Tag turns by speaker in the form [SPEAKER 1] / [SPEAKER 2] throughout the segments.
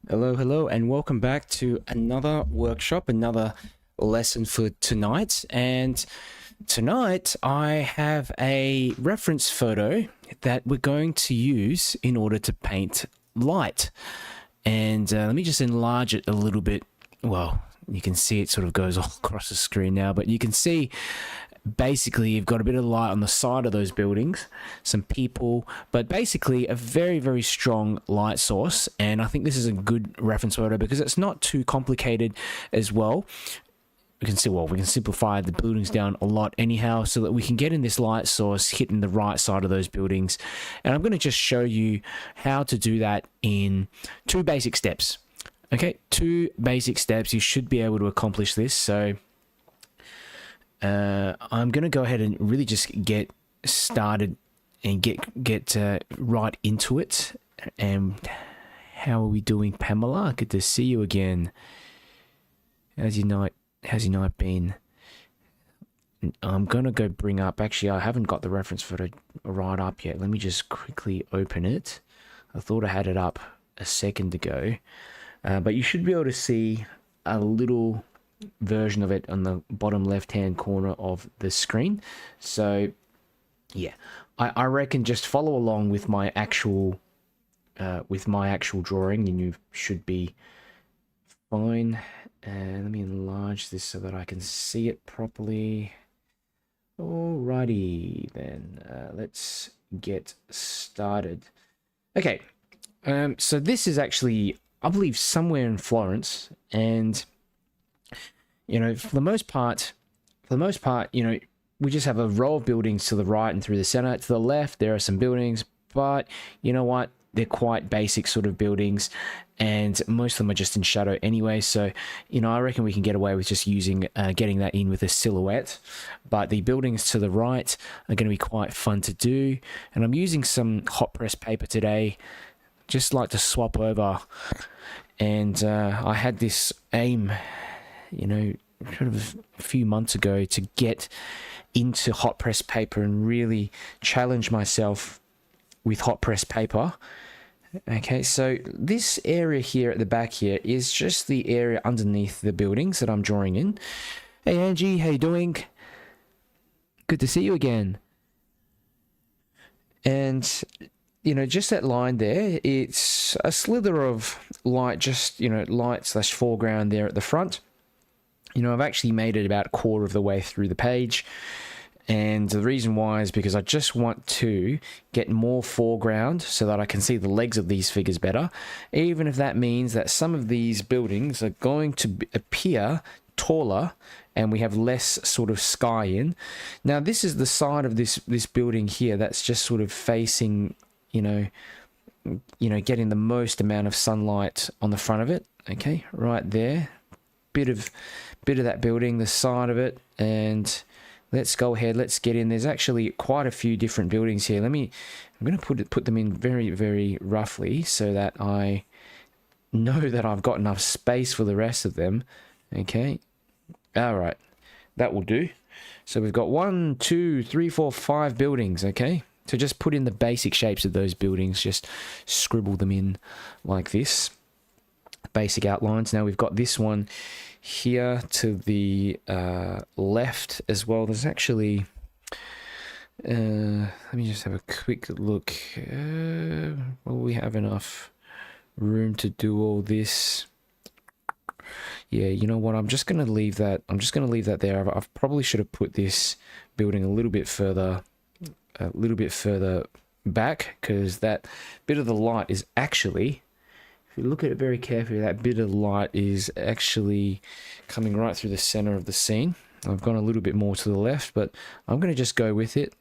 [SPEAKER 1] Hello, and welcome back to another workshop, another lesson for tonight. And tonight I have a reference photo that we're going to use in order to paint light. And let me just enlarge it a little bit. Well, you can see it sort of goes all across the screen now, but you can see basically you've got a bit of light on the side of those buildings, some people, but basically a very strong light source. And I think this is a good reference photo because it's not too complicated as well. We can see, well, we can simplify the buildings down a lot anyhow so that we can get in this light source hitting the right side of those buildings. And I'm going to just show you how to do that in two basic steps. Okay, two basic steps. You should be able to accomplish this. So I'm going to go ahead and really just get started and get right into it. And how are we doing, Pamela? Good to see you again. How's your night been? I'm going to go bring up, actually, I haven't got the reference photo right up yet. Let me just quickly open it. I thought I had it up a second ago. But you should be able to see a little version of it on the bottom left hand corner of the screen. So yeah, I reckon just follow along with my actual drawing and you should be fine. Let me enlarge this so that I can see it properly. Alrighty then, let's get started. Okay, so this is actually, I believe, somewhere in Florence, and you know, for the most part, you know, we just have a row of buildings to the right and through the center. To the left, there are some buildings, but you know what? They're quite basic sort of buildings, and most of them are just in shadow anyway. So, you know, I reckon we can get away with just using, getting that in with a silhouette. But the buildings to the right are going to be quite fun to do. And I'm using some hot press paper today, just like to swap over. And I had this aim, you know, sort of a few months ago to get into hot press paper and really challenge myself with hot press paper. Okay, so this area here at the back here is just the area underneath the buildings that I'm drawing in. Hey Angie, how you doing? Good to see you again. And you know, just that line there, it's a slither of light, just, you know, light/foreground there at the front. You know, I've actually made it about a quarter of the way through the page. And the reason why is because I just want to get more foreground so that I can see the legs of these figures better. Even if that means that some of these buildings are going to appear taller and we have less sort of sky in. Now, this is the side of this building here that's just sort of facing, you know, getting the most amount of sunlight on the front of it. Okay, right there. Bit of that building, the side of it, and let's go ahead, let's get in. There's actually quite a few different buildings here. I'm going to put them in very roughly so that I know that I've got enough space for the rest of them. Okay, all right, that will do. So we've got 1, 2, 3, 4, 5 buildings. Okay, so just put in the basic shapes of those buildings, just scribble them in like this. Basic outlines. Now we've got this one here to the left as well. There's actually let me just have a quick look. Will we have enough room to do all this? Yeah, you know what, I'm just going to leave that there. I probably should have put this building a little bit further back, because that bit of the light is actually, if you look at it very carefully, that bit of light is actually coming right through the center of the scene. I've gone a little bit more to the left, but I'm going to just go with it.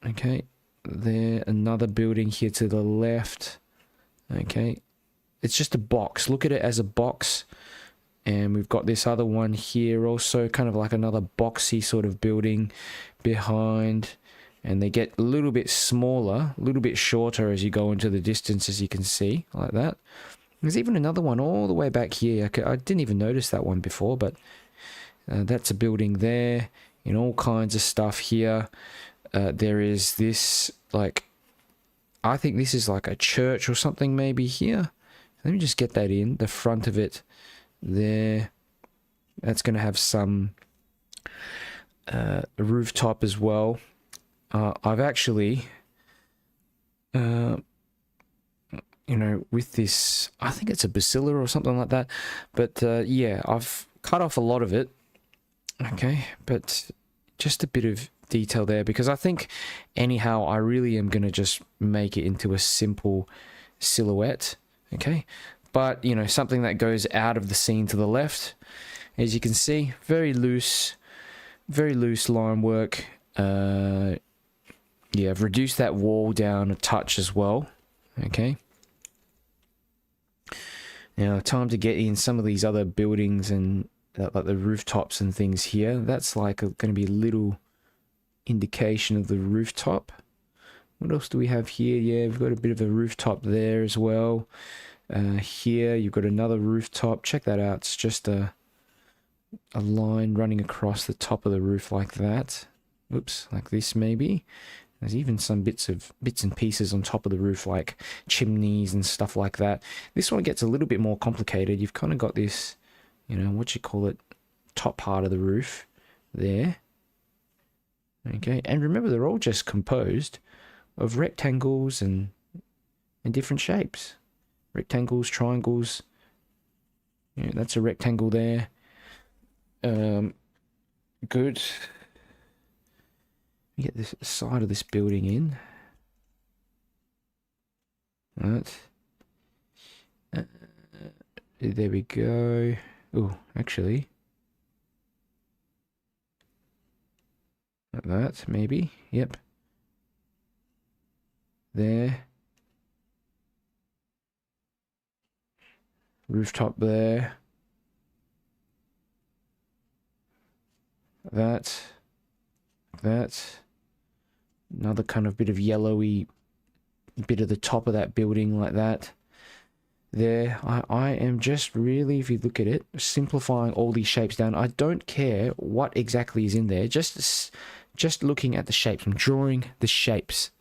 [SPEAKER 1] Okay, there, another building here to the left. Okay, it's just a box. Look at it as a box. And we've got this other one here also, kind of like another boxy sort of building behind. And they get a little bit smaller, a little bit shorter as you go into the distance, as you can see, like that. There's even another one all the way back here. I didn't even notice that one before, but that's a building there, and all kinds of stuff here. There is this, like, I think this is like a church or something maybe here. Let me just get that in, the front of it there. That's going to have some rooftop as well. I've actually, you know, with this, I think it's a bacilla or something like that. But yeah, I've cut off a lot of it. Okay, but just a bit of detail there, because I think anyhow I really am going to just make it into a simple silhouette. Okay, but you know, something that goes out of the scene to the left. As you can see, very loose line work. Yeah, I've reduced that wall down a touch as well. Okay, now time to get in some of these other buildings and like the rooftops and things here. That's like going to be a little indication of the rooftop. What else do we have here? Yeah, we've got a bit of a rooftop there as well. Here you've got another rooftop. Check that out. It's just a line running across the top of the roof like that. Oops, like this maybe. There's even some bits and pieces on top of the roof, like chimneys and stuff like that. This one gets a little bit more complicated. You've kind of got this, you know, what you call it, top part of the roof there. Okay, and remember, they're all just composed of rectangles and different shapes. Rectangles, triangles. Yeah, that's a rectangle there. Good. Get this side of this building in. Right. There we go. Oh, actually. Like that, maybe. Yep. There. Rooftop there. That. Another kind of bit of yellowy bit of the top of that building like that. There. I am just really, if you look at it, simplifying all these shapes down. I don't care what exactly is in there. Just looking at the shapes. I'm drawing the shapes.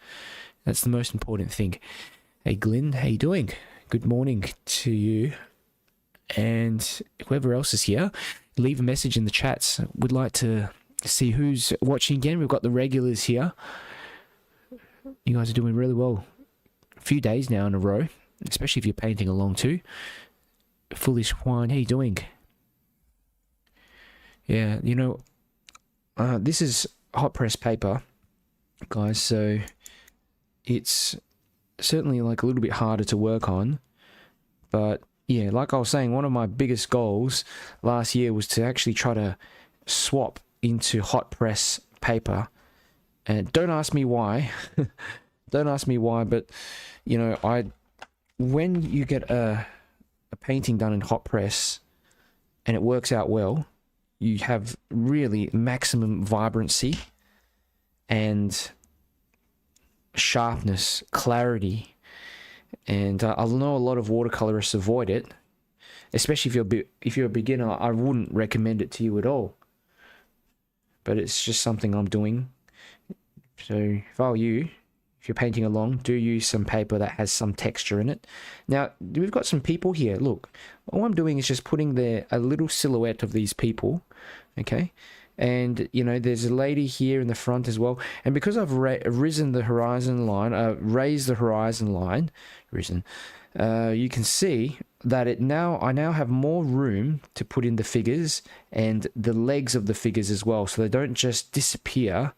[SPEAKER 1] That's the most important thing. Hey Glyn, how you doing? Good morning to you. And whoever else is here, leave a message in the chats. Would like to see who's watching again. We've got the regulars here. You guys are doing really well. A few days now in a row, especially if you're painting along too. Foolish Wine, how you doing? Yeah, you know, this is hot press paper, guys, so it's certainly like a little bit harder to work on, but yeah, like I was saying, one of my biggest goals last year was to actually try to swap into hot press paper. And don't ask me why. Don't ask me why, but you know, when you get a painting done in hot press and it works out well, you have really maximum vibrancy and sharpness, clarity. And I know a lot of watercolorists avoid it, especially if you're a beginner. I wouldn't recommend it to you at all. But it's just something I'm doing. So if I were you, if you're painting along, do use some paper that has some texture in it. Now, we've got some people here. Look, all I'm doing is just putting a little silhouette of these people, okay? And, you know, there's a lady here in the front as well. And because I've raised the horizon line, you can see that I now have more room to put in the figures and the legs of the figures as well. So they don't just disappear.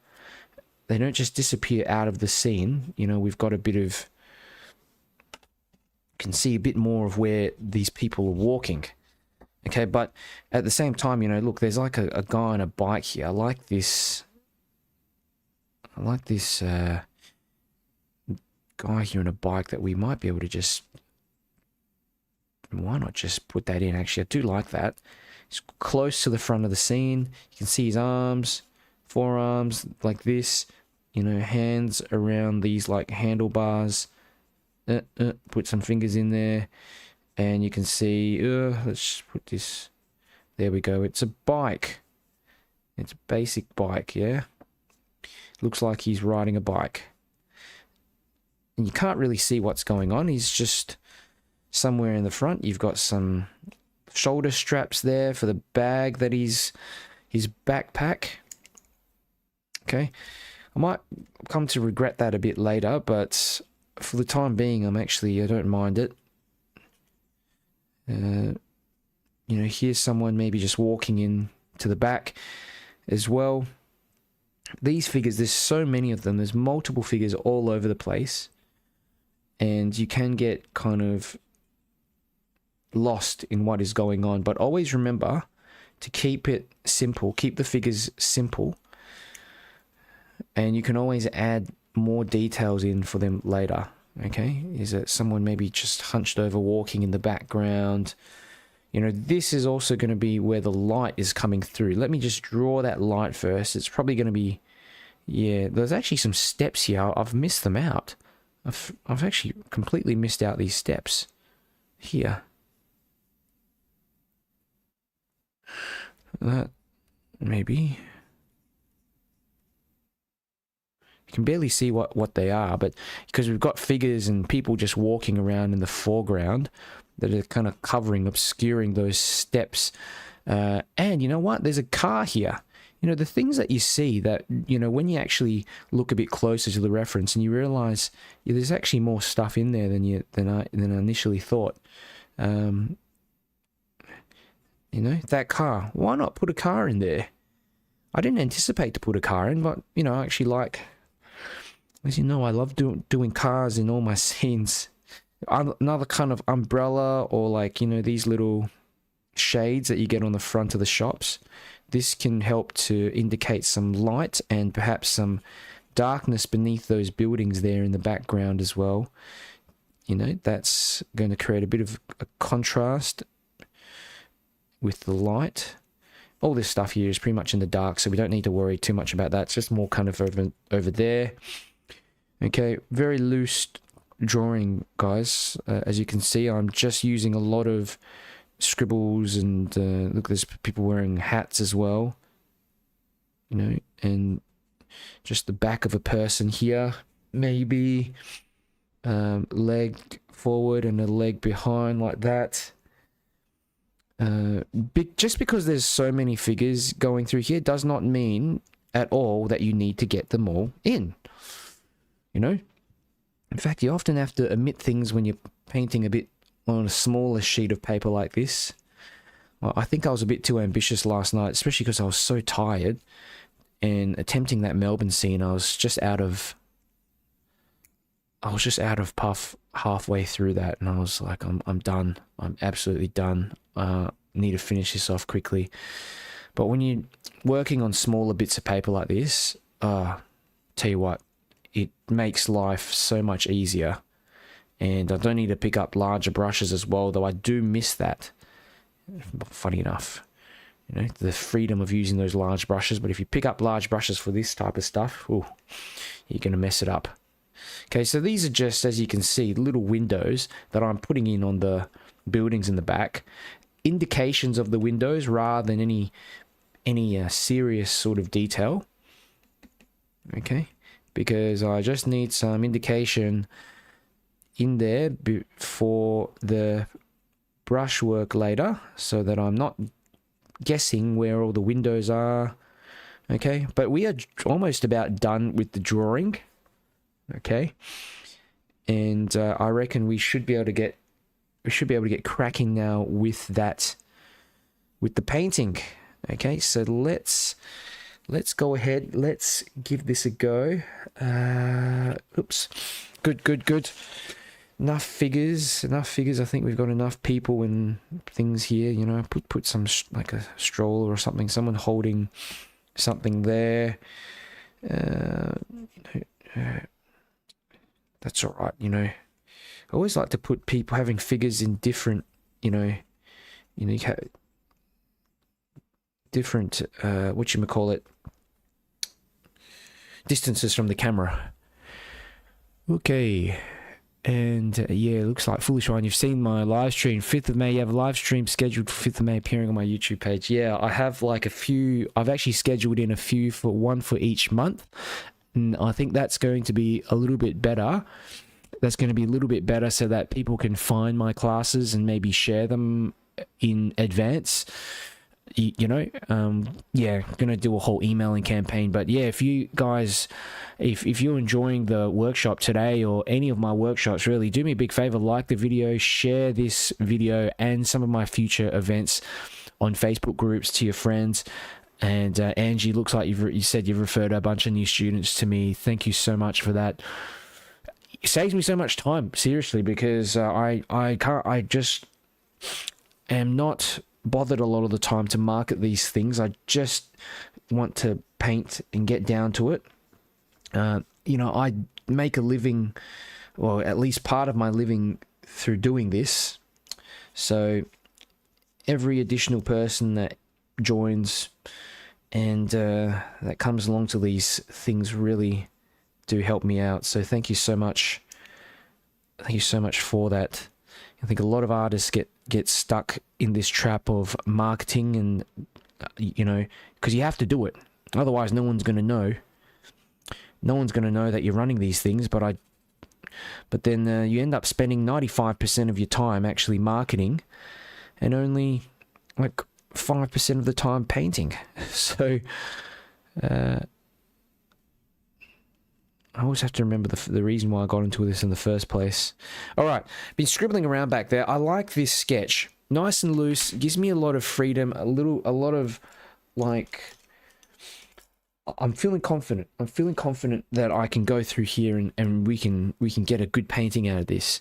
[SPEAKER 1] They don't just disappear out of the scene. You know, we've got a bit of, can see a bit more of where these people are walking. Okay, but at the same time, you know, look, there's like a guy on a bike here. I like this guy here on a bike that we might be able to just, why not just put that in? Actually, I do like that. He's close to the front of the scene. You can see his arms, forearms like this, you know, hands around these like handlebars. Put some fingers in there. And you can see, let's put this, there we go. It's a bike. It's a basic bike, yeah? Looks like he's riding a bike. and you can't really see what's going on. He's just somewhere in the front. You've got some shoulder straps there for the bag that his backpack. Okay, I might come to regret that a bit later, but for the time being, I don't mind it. You know, here's someone maybe just walking in to the back as well. These figures, there's so many of them. There's multiple figures all over the place, and you can get kind of lost in what is going on. But always remember to keep it simple. Keep the figures simple, and you can always add more details in for them later. Okay, is it someone maybe just hunched over walking in the background? You know, this is also going to be where the light is coming through. Let me just draw that light first. It's probably going to be, yeah, there's actually some steps here. I've missed them out. I've actually completely missed out these steps here. That, maybe. You can barely see what they are, but because we've got figures and people just walking around in the foreground that are kind of covering, obscuring those steps. And you know what? There's a car here. You know, the things that you see that, you know, when you actually look a bit closer to the reference and you realize, yeah, there's actually more stuff in there than I initially thought. You know, that car. Why not put a car in there? I didn't anticipate to put a car in, but, you know, I actually like, as you know, I love doing cars in all my scenes. Another kind of umbrella, or like, you know, these little shades that you get on the front of the shops. This can help to indicate some light and perhaps some darkness beneath those buildings there in the background as well. You know, that's going to create a bit of a contrast with the light. All this stuff here is pretty much in the dark, so we don't need to worry too much about that. It's just more kind of over there. Okay, very loose drawing, guys. As you can see, I'm just using a lot of scribbles, and look, there's people wearing hats as well, you know, and just the back of a person here, maybe leg forward and a leg behind like that. Just because there's so many figures going through here does not mean at all that you need to get them all in, you know. In fact, you often have to omit things when you're painting a bit on a smaller sheet of paper like this. Well, I think I was a bit too ambitious last night, especially because I was so tired. And attempting that Melbourne scene, I was just out of puff halfway through that, and I was like, I'm done. I'm absolutely done. Need to finish this off quickly. But when you're working on smaller bits of paper like this, tell you what, it makes life so much easier. And I don't need to pick up larger brushes as well, though I do miss that. Funny enough, you know, the freedom of using those large brushes. But if you pick up large brushes for this type of stuff, ooh, you're going to mess it up. Okay, so these are just, as you can see, little windows that I'm putting in on the buildings in the back. Indications of the windows rather than any serious sort of detail. Okay, because I just need some indication in there for the brushwork later, so that I'm not guessing where all the windows are. Okay, but we are almost about done with the drawing. Okay, and I reckon we should be able to get cracking now with that, with the painting. Okay, so let's go ahead. Let's give this a go. Oops. Good. Enough figures. I think we've got enough people and things here. You know, put some like a stroller or something. Someone holding something there. That's all right. You know, I always like to put people having figures in different. Different. Whatchamacallit, distances from the camera. Okay. And yeah, it looks like Foolish One. You've seen my live stream, 5th of May. You have a live stream scheduled for 5th of May appearing on my YouTube page. Yeah, I have like a few. I've actually scheduled in a few, for one for each month. And I think that's going to be a little bit better that's going to be a little bit better so that people can find my classes and maybe share them in advance. You know, yeah, gonna do a whole emailing campaign. But yeah, if you guys, if you're enjoying the workshop today or any of my workshops, really do me a big favor, like the video, share this video and some of my future events on Facebook groups to your friends. And Angie, looks like you said you've referred a bunch of new students to me. Thank you so much for that. It saves me so much time, seriously, because I just am not bothered a lot of the time to market these things. I just want to paint and get down to it. You know, I make a living, or at least part of my living, through doing this. So every additional person that joins and that comes along to these things really do help me out. So thank you so much. Thank you so much for that. I think a lot of artists get stuck in this trap of marketing, and you know, because you have to do it, otherwise no one's going to know. No one's going to know that you're running these things. But then you end up spending 95% of your time actually marketing, and only like 5% of the time painting. So I always have to remember the reason why I got into this in the first place. All right, been scribbling around back there. I like this sketch, nice and loose. Gives me a lot of freedom, a lot of like. I'm feeling confident. I'm feeling confident that I can go through here and we can get a good painting out of this.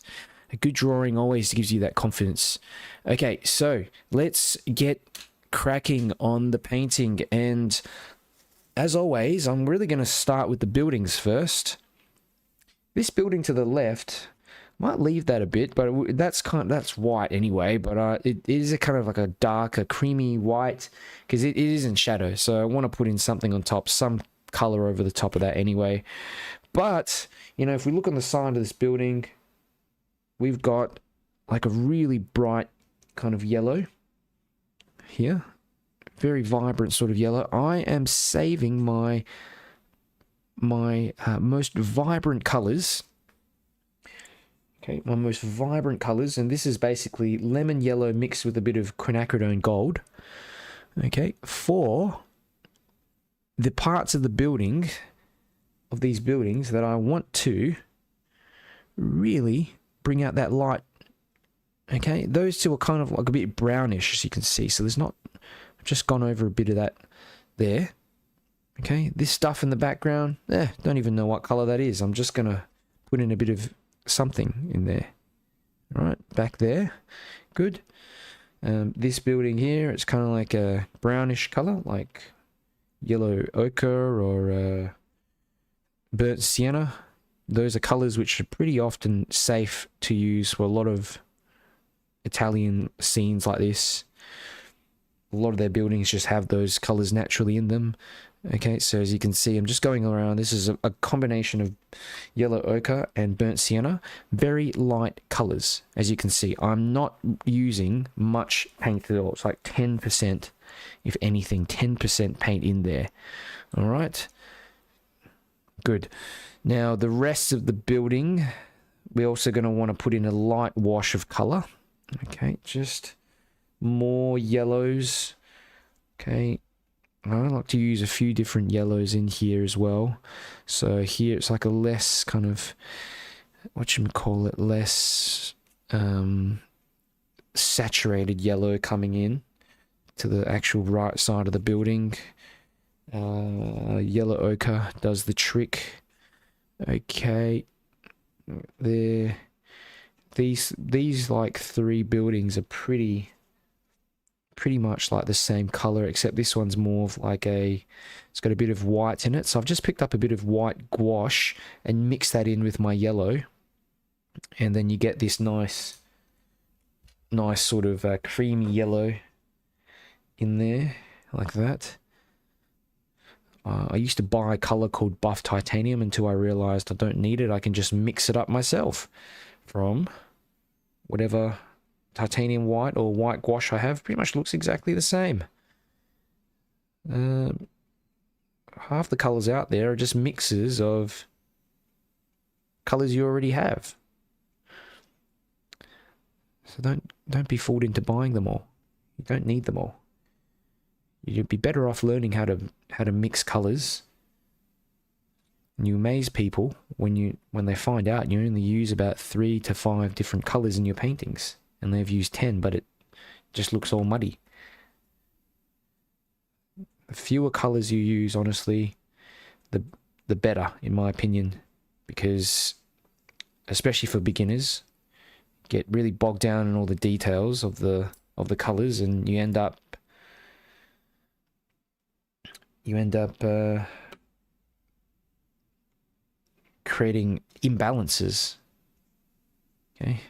[SPEAKER 1] A good drawing always gives you that confidence. Okay, so let's get cracking on the painting, and as always, I'm really going to start with the buildings first. This building to the left, might leave that a bit, but that's white anyway. But it is a kind of like a darker, creamy white, because it is in shadow. So I want to put in something on top, some color over the top of that anyway. But you know, if we look on the side of this building, we've got like a really bright kind of yellow here. Very vibrant sort of yellow. I am saving my most vibrant colors. Okay, my most vibrant colors, and this is basically lemon yellow mixed with a bit of quinacridone gold. Okay, for the parts of the building, of these buildings that I want to really bring out that light. Okay, those two are kind of like a bit brownish, as you can see. So there's not. I've just gone over a bit of that there. Okay, this stuff in the background, don't even know what color that is. I'm just going to put in a bit of something in there. All right, back there. Good. This building here, it's kind of like a brownish color, like yellow ochre or burnt sienna. Those are colors which are pretty often safe to use for a lot of Italian scenes like this. A lot of their buildings just have those colors naturally in them. Okay, so as you can see, I'm just going around. This is a combination of yellow ochre and burnt sienna. Very light colors, as you can see. I'm not using much paint at all. It's like 10%, if anything, 10% paint in there. All right, good. Now, the rest of the building, we're also going to want to put in a light wash of color. Okay, just more yellows. Okay, I like to use a few different yellows in here as well. So here it's like a less kind of, whatchamacallit, less saturated yellow coming in to the actual right side of the building. Yellow ochre does the trick. Okay, there. These like three buildings are pretty much like the same color, except this one's more of like it's got a bit of white in it. So I've just picked up a bit of white gouache and mixed that in with my yellow, and then you get this nice sort of creamy yellow in there like that. I used to buy a color called buff titanium until I realized I don't need it. I can just mix it up myself from whatever titanium white or white gouache I have. Pretty much looks exactly the same. Half the colors out there are just mixes of colors you already have. So don't be fooled into buying them all. You don't need them all. You'd be better off learning how to mix colors. And you amaze people when they find out you only use about 3 to 5 different colors in your paintings, and they've used 10, but it just looks all muddy. The fewer colors you use, honestly, the better, in my opinion, because especially for beginners, get really bogged down in all the details of the colors, and you end up creating imbalances. Okay,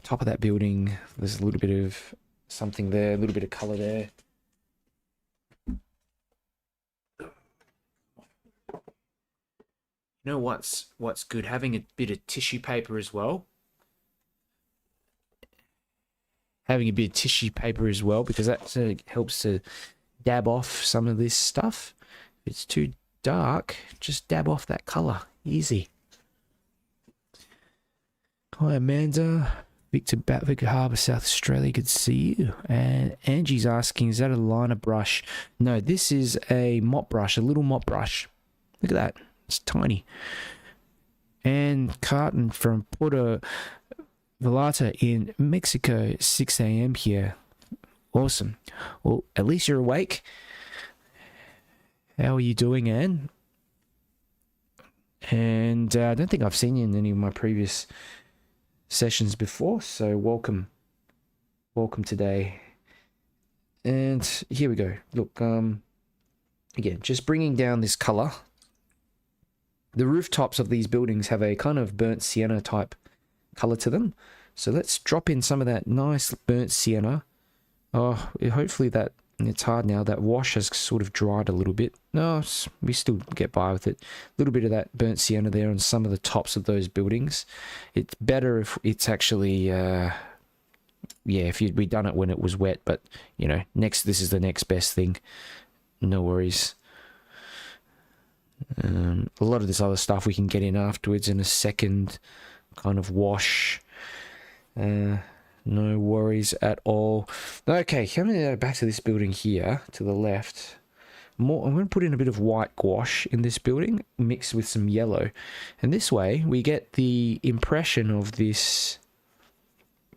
[SPEAKER 1] top of that building, there's a little bit of something there, a little bit of color there. You know what's good? Having a bit of tissue paper as well. Having a bit of tissue paper as well, because that helps to dab off some of this stuff. If it's too dark, just dab off that color. Easy. Hi Amanda, Victor Harbour, South Australia, good to see you. And Angie's asking, is that a liner brush? No, this is a mop brush, a little mop brush. Look at that, it's tiny. And Carton from Puerto Vallarta in Mexico, 6 a.m. here. Awesome. Well, at least you're awake. How are you doing, Anne? And I don't think I've seen you in any of my previous sessions before, so welcome today. And here we go. Look, again, just bringing down this color. The rooftops of these buildings have a kind of burnt sienna type color to them, so let's drop in some of that nice burnt sienna. Oh, hopefully that, it's hard now, that wash has sort of dried a little bit. No, we still get by with it. A little bit of that burnt sienna there on some of the tops of those buildings. It's better if it's actually, yeah, if we done it when it was wet, but, you know, this is the next best thing. No worries. A lot of this other stuff we can get in afterwards in a second kind of wash. No worries at all. Okay, coming back to this building here to the left. I'm going to put in a bit of white gouache in this building, mixed with some yellow, and this way we get the impression of this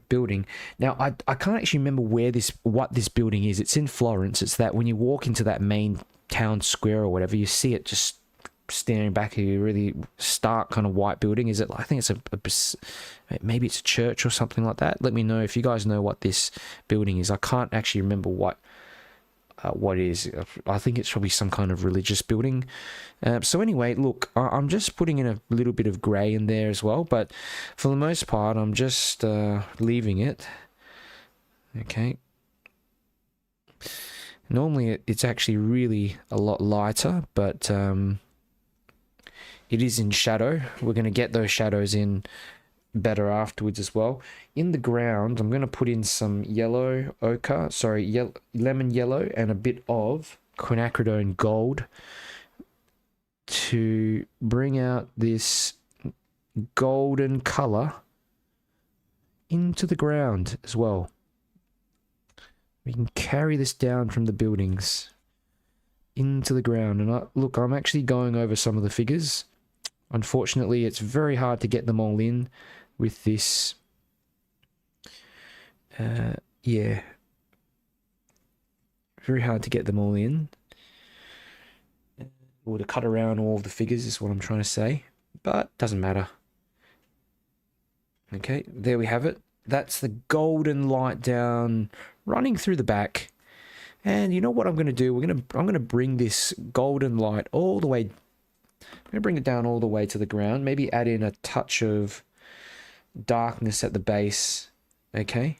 [SPEAKER 1] building. Now, I can't actually remember what this building is. It's in Florence. It's that when you walk into that main town square or whatever, you see it just staring back at you, really stark kind of white building. Is it? I think it's maybe it's a church or something like that. Let me know if you guys know what this building is. I can't actually remember what it is. I think it's probably some kind of religious building. So anyway, look, I'm just putting in a little bit of grey in there as well, but for the most part, I'm just leaving it. Okay. Normally, it's actually really a lot lighter, but it is in shadow. We're going to get those shadows in better afterwards as well. In the ground, I'm going to put in some lemon yellow and a bit of quinacridone gold to bring out this golden color into the ground as well. We can carry this down from the buildings into the ground. And look, I'm actually going over some of the figures. Unfortunately, it's very hard to get them all in with this. Yeah. Very hard to get them all in. Or to cut around all of the figures is what I'm trying to say. But doesn't matter. Okay, there we have it. That's the golden light down, running through the back. And you know what I'm going to do? I'm going to bring this golden light all the way. I'm going to bring it down all the way to the ground. Maybe add in a touch of darkness at the base. Okay.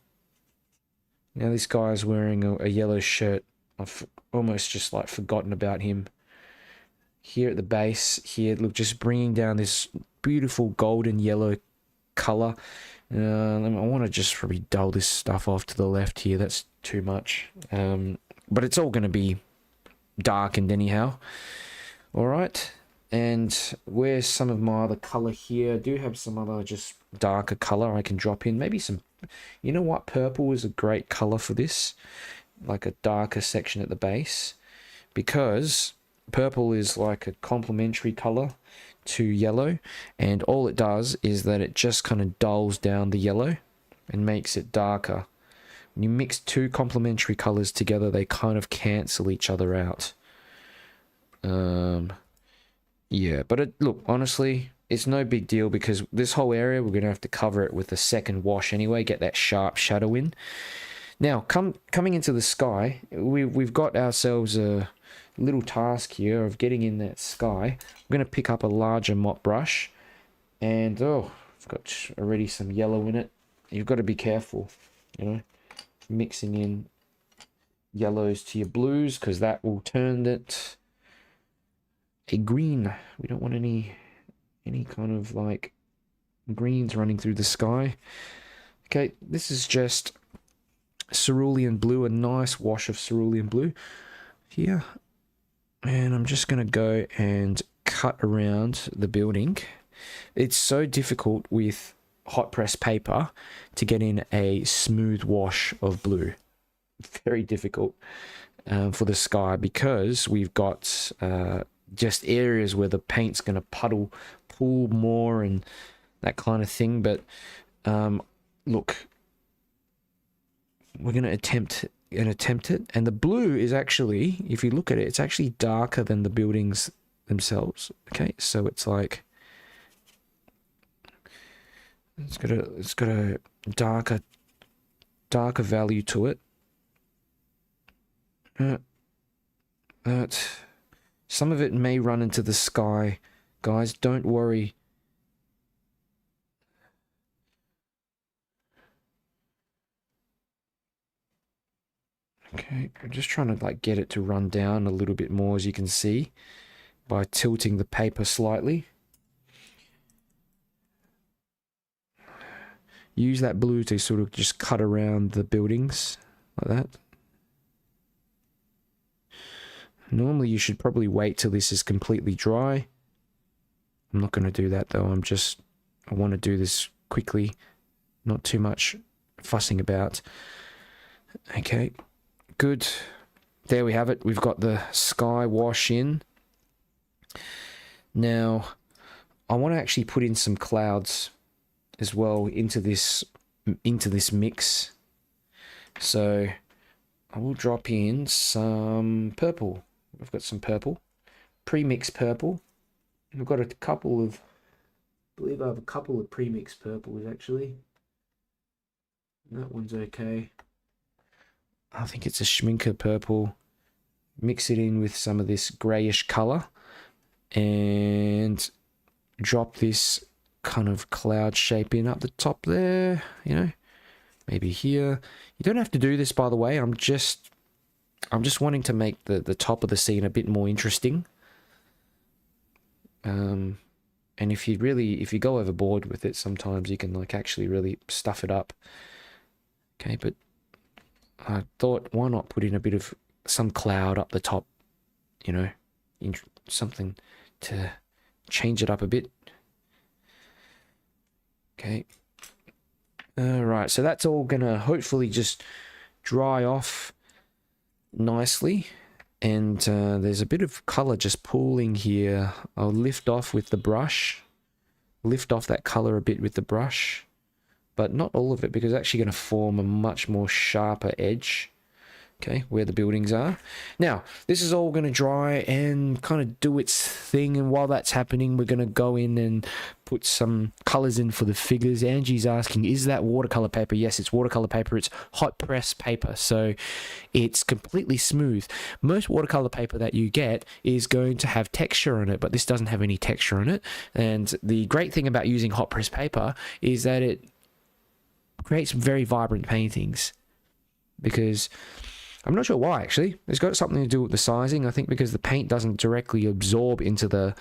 [SPEAKER 1] Now this guy's wearing a yellow shirt. I've almost just like forgotten about him. Here at the base, here, look, just bringing down this beautiful golden yellow color. I want to just probably dull this stuff off to the left here. That's too much. But it's all going to be darkened anyhow. All right. And where's some of my other color here? I do have some other just darker color I can drop in. Maybe some You know what? Purple is a great color for this, like a darker section at the base, because purple is like a complementary color to yellow, and all it does is that it just kind of dulls down the yellow and makes it darker. When you mix two complementary colors together, they kind of cancel each other out. Yeah, but look, honestly, it's no big deal because this whole area, we're going to have to cover it with a second wash anyway, get that sharp shadow in. Now, coming into the sky, we've got ourselves a little task here of getting in that sky. I'm going to pick up a larger mop brush, and I've got already some yellow in it. You've got to be careful, you know, mixing in yellows to your blues, because that will turn it a green. We don't want any kind of like greens running through the sky. Okay, this is just cerulean blue, a nice wash of cerulean blue here. And I'm just going to go and cut around the building. It's so difficult with hot press paper to get in a smooth wash of blue. Very difficult for the sky, because we've got just areas where the paint's going to pool more and that kind of thing. But look, we're going to attempt it, and the blue is actually, if you look at it, it's actually darker than the buildings themselves. Okay, so it's like it's got a darker value to it. Some of it may run into the sky, guys, don't worry. Okay, I'm just trying to like get it to run down a little bit more, as you can see, by tilting the paper slightly. Use that blue to sort of just cut around the buildings like that. Normally you should probably wait till this is completely dry. I'm not going to do that though. I want to do this quickly, not too much fussing about. Okay, good. There we have it. We've got the sky wash in. Now, I want to actually put in some clouds as well into this mix. So I will drop in some purple. I've got some purple, pre-mixed purple. We've got a couple of, I believe I have a couple of pre-mixed purples actually. That one's okay. I think it's a schminker purple. Mix it in with some of this grayish color and drop this kind of cloud shape in up the top there, you know, maybe here. You don't have to do this, by the way. I'm just wanting to make the top of the scene a bit more interesting. And if you go overboard with it, sometimes you can like actually really stuff it up. Okay, but I thought, why not put in a bit of some cloud up the top, you know, something to change it up a bit. Okay. Alright, so that's all gonna hopefully just dry off nicely. And there's a bit of color just pooling here. I'll lift off with the brush. Lift off that color a bit with the brush. But not all of it, because it's actually going to form a much more sharper edge. Okay, where the buildings are. Now, this is all going to dry and kind of do its thing. And while that's happening, we're going to go in and put some colors in for the figures. Angie's asking, is that watercolor paper? Yes, it's watercolor paper. It's hot press paper. So it's completely smooth. Most watercolor paper that you get is going to have texture on it, but this doesn't have any texture on it. And the great thing about using hot press paper is that it creates very vibrant paintings, because I'm not sure why actually. It's got something to do with the sizing. I think because the paint doesn't directly absorb into the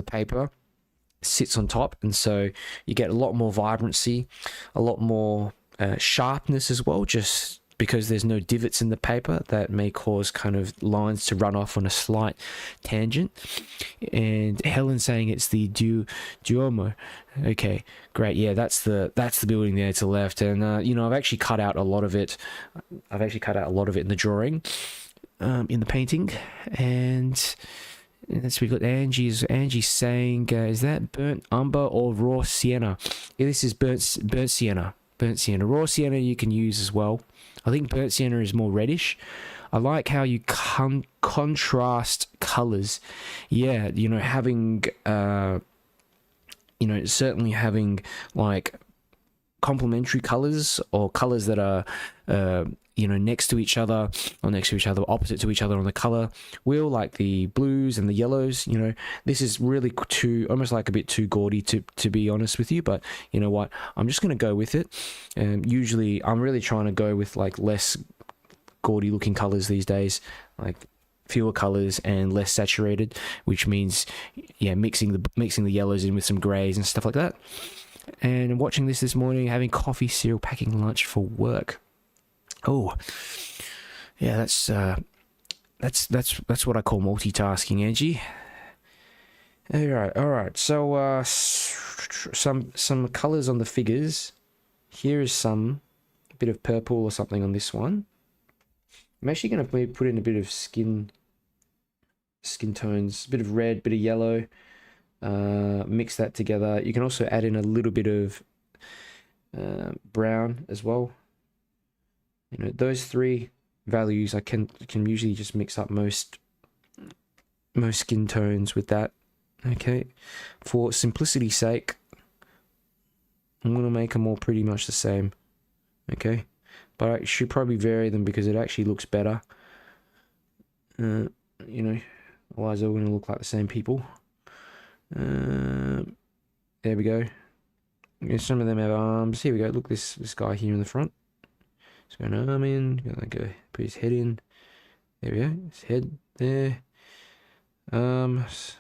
[SPEAKER 1] paper, it sits on top, and so you get a lot more vibrancy, a lot more sharpness as well, just because there's no divots in the paper that may cause kind of lines to run off on a slight tangent. And Helen's saying it's the Duomo. Okay, great. Yeah, that's the building there to the left. And you know, I've actually cut out a lot of it. I've actually cut out a lot of it in the drawing, in the painting. And we got Angie's saying, is that burnt umber or raw sienna? Yeah, this is burnt sienna. Burnt sienna. Raw sienna you can use as well. I think burnt sienna is more reddish. I like how you contrast colors. Yeah, you know, having you know, certainly having like complementary colors, or colors that are you know, next to each other, opposite to each other on the color wheel, like the blues and the yellows. You know, this is really almost like a bit too gaudy to be honest with you, but you know what, I'm just going to go with it. Usually I'm really trying to go with like less gaudy looking colors these days, like fewer colors and less saturated, which means, yeah, mixing the yellows in with some grays and stuff like that. And watching this morning, having coffee, cereal, packing lunch for work. Oh, yeah, that's what I call multitasking, Angie. All right. So some colors on the figures. Here is some bit of purple or something on this one. I'm actually going to put in a bit of skin tones, a bit of red, bit of yellow. Mix that together. You can also add in a little bit of brown as well. You know, those three values I can usually just mix up most skin tones with that. Okay, for simplicity's sake, I'm gonna make them all pretty much the same. Okay, but I should probably vary them because it actually looks better. You know, otherwise they're gonna look like the same people. There we go. Some of them have arms. Here we go. Look, this guy here in the front. He's got an arm in. Go put his head in. There we go. His head there. Arms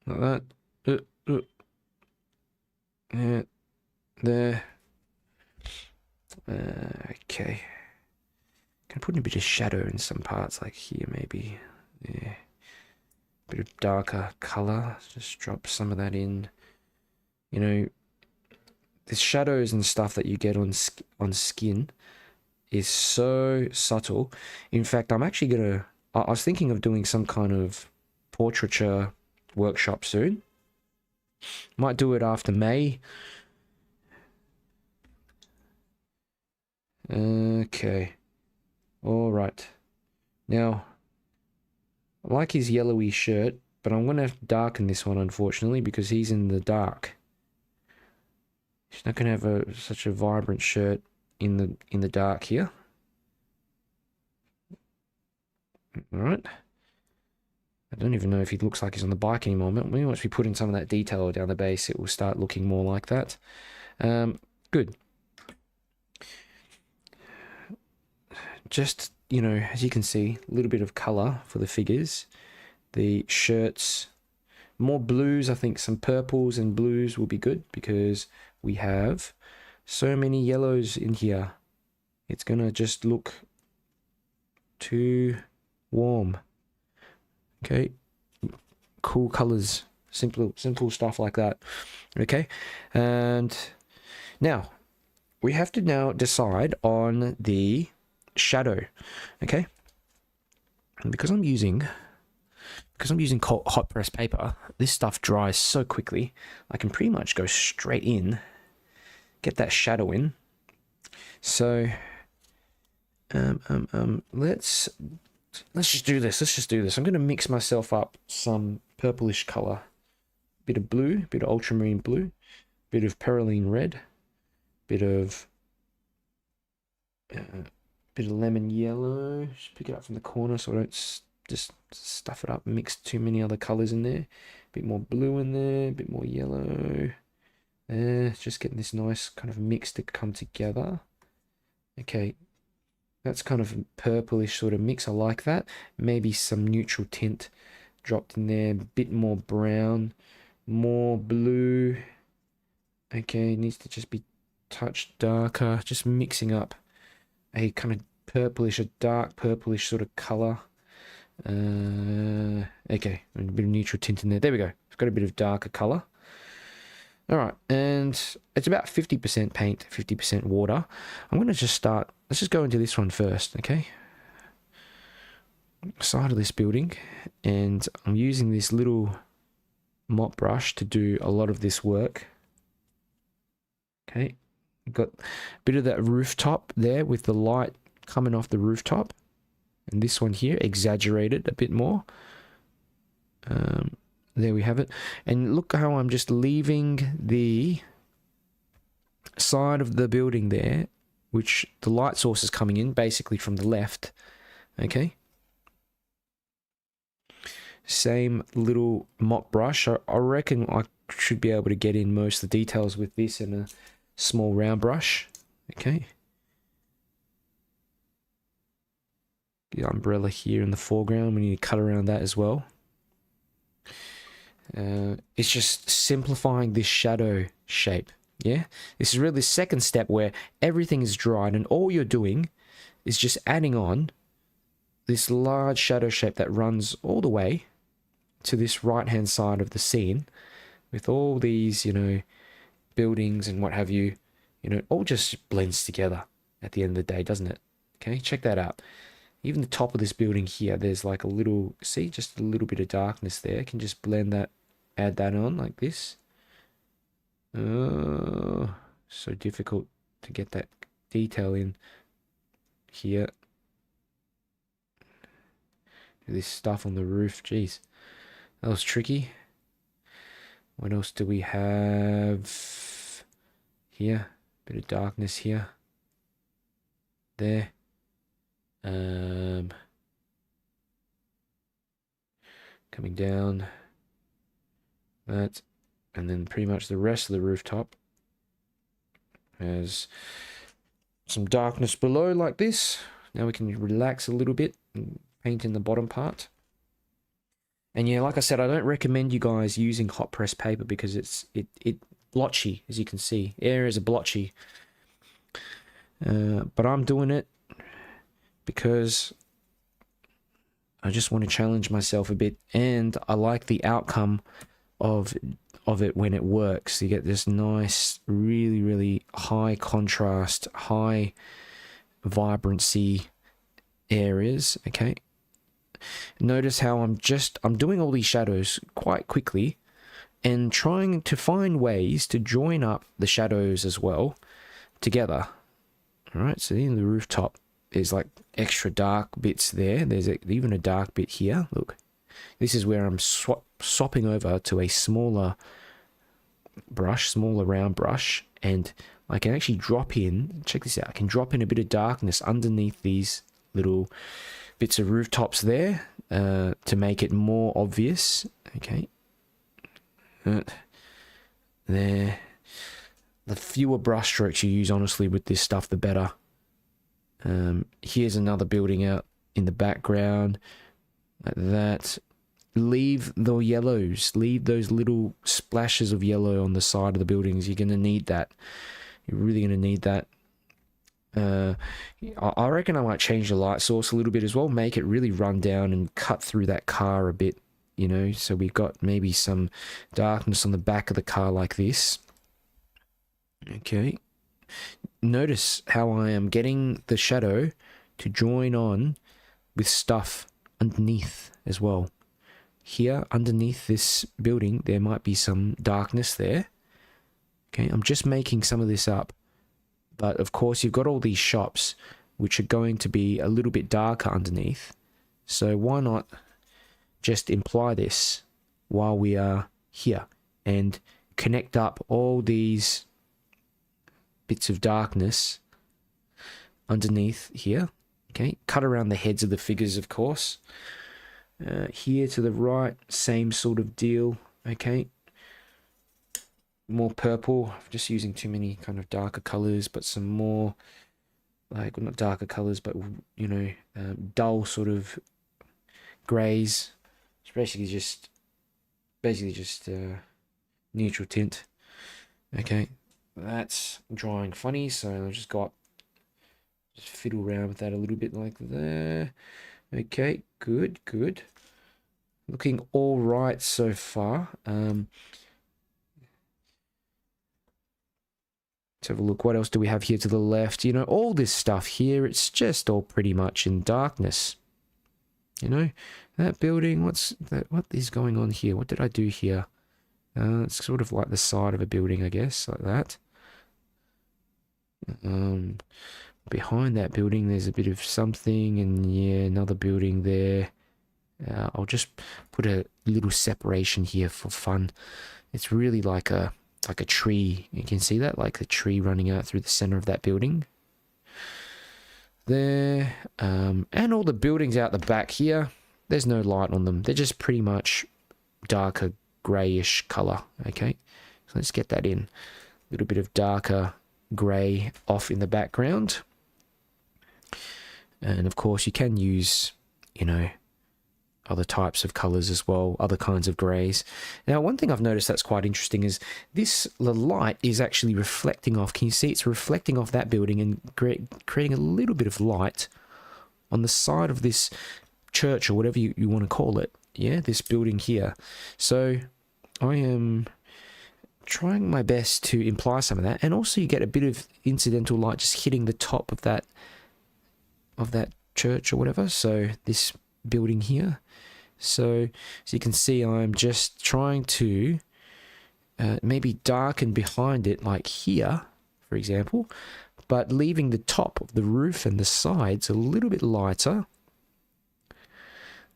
[SPEAKER 1] like that. Yeah, there. Okay. Can put in a bit of shadow in some parts, like here maybe. Yeah. Bit of darker color. Just drop some of that in. You know, the shadows and stuff that you get on skin is so subtle. In fact, I'm actually gonna. I was thinking of doing some kind of portraiture workshop soon. Might do it after May. Okay. All right. Now, I like his yellowy shirt, but I'm gonna have to darken this one, unfortunately, because he's in the dark. He's not gonna have such a vibrant shirt in the dark here. All right. I don't even know if he looks like he's on the bike anymore. Maybe once we put in some of that detail down the base, it will start looking more like that. Good. Just, you know, as you can see, a little bit of color for the figures. The shirts, more blues. I think some purples and blues will be good because we have so many yellows in here. It's gonna just look too warm. Okay, cool colors, simple stuff like that. Okay, and now we have to decide on the shadow. Okay, and because I'm using hot press paper, this stuff dries so quickly. I can pretty much go straight in, get that shadow in. So let's just do this. I'm going to mix myself up some purplish color, bit of blue, bit of ultramarine blue, bit of perylene red, bit of lemon yellow. Just pick it up from the corner so I don't just stuff it up and mix too many other colors in there. Bit more blue in there, bit more yellow. Just getting this nice kind of mix to come together. Okay, that's kind of a purplish sort of mix. I like that. Maybe some neutral tint dropped in there. A bit more brown, more blue. Okay, it needs to just be touched darker. Just mixing up a kind of purplish, a dark purplish sort of color. Okay, a bit of neutral tint in there. There we go. It's got a bit of darker color. All right, and it's about 50% paint, 50% water. I'm going to just start, let's just go into this one first, okay? Side of this building, and I'm using this little mop brush to do a lot of this work. Okay, got a bit of that rooftop there with the light coming off the rooftop. And this one here, exaggerated a bit more. There we have it. And look how I'm just leaving the side of the building there, which the light source is coming in basically from the left. Okay. Same little mop brush. I reckon I should be able to get in most of the details with this and a small round brush. Okay. The umbrella here in the foreground, we need to cut around that as well. It's just simplifying this shadow shape. Yeah, this is really the second step where everything is dried and all you're doing is just adding on this large shadow shape that runs all the way to this right hand side of the scene with all these, you know, buildings and what have you. You know, it all just blends together at the end of the day, doesn't it? Okay, check that out. Even the top of this building here, there's like a little, see, just a little bit of darkness there. I can just blend that, add that on like this. Oh, so difficult to get that detail in here. This stuff on the roof, jeez. That was tricky. What else do we have here? Bit of darkness here. There. Coming down. That. And then pretty much the rest of the rooftop has some darkness below like this. Now we can relax a little bit and paint in the bottom part. And yeah, like I said, I don't recommend you guys using hot press paper because it's blotchy, as you can see. Areas are blotchy. But I'm doing it because I just want to challenge myself a bit, and I like the outcome of it when it works. You get this nice, really, really high contrast, high vibrancy areas, okay? Notice how I'm doing all these shadows quite quickly and trying to find ways to join up the shadows as well together. All right, so in the rooftop, there's like extra dark bits there. There's even a dark bit here. Look, this is where I'm swapping over to a smaller brush, smaller round brush, and I can actually drop in, check this out, I can drop in a bit of darkness underneath these little bits of rooftops there to make it more obvious. Okay, there. The fewer brush strokes you use, honestly, with this stuff, the better. Here's another building out in the background, like that. Leave the yellows, leave those little splashes of yellow on the side of the buildings. You're going to need that. You're really going to need that. I reckon I might change the light source a little bit as well, make it really run down and cut through that car a bit, you know, so we've got maybe some darkness on the back of the car like this. Okay. Notice how I am getting the shadow to join on with stuff underneath as well. Here, underneath this building, there might be some darkness there. Okay, I'm just making some of this up. But of course, you've got all these shops, which are going to be a little bit darker underneath. So why not just imply this while we are here and connect up all these bits of darkness underneath here. Okay, cut around the heads of the figures, of course. Here to the right, same sort of deal. Okay, more purple. I'm just using too many kind of darker colors, but some more like, well, not darker colors, but you know, dull sort of grays. It's basically just neutral tint. Okay, that's drawing funny, so I've just got Just fiddle around with that a little bit like there. Okay, good, good. Looking all right so far. Let's have a look. What else do we have here to the left? You know, all this stuff here, it's just all pretty much in darkness. You know, that building, what's that? What is going on here? What did I do here? It's sort of like the side of a building, I guess, like that. Behind that building, there's a bit of something, and yeah, another building there. I'll just put a little separation here for fun. It's really like a tree. You can see that, like the tree running out through the center of that building. There, and all the buildings out the back here, there's no light on them. They're just pretty much darker grayish color. Okay, so let's get that in. A little bit of darker gray off in the background. And of course you can use, you know, other types of colors as well, other kinds of grays. Now, one thing I've noticed that's quite interesting is the light is actually reflecting off. Can you see it's reflecting off that building and creating a little bit of light on the side of this church or whatever you want to call it. Yeah, this building here. So I am trying my best to imply some of that, and also you get a bit of incidental light just hitting the top of that church or whatever. So this building here. So you can see I'm just trying to maybe darken behind it, like here, for example, but leaving the top of the roof and the sides a little bit lighter.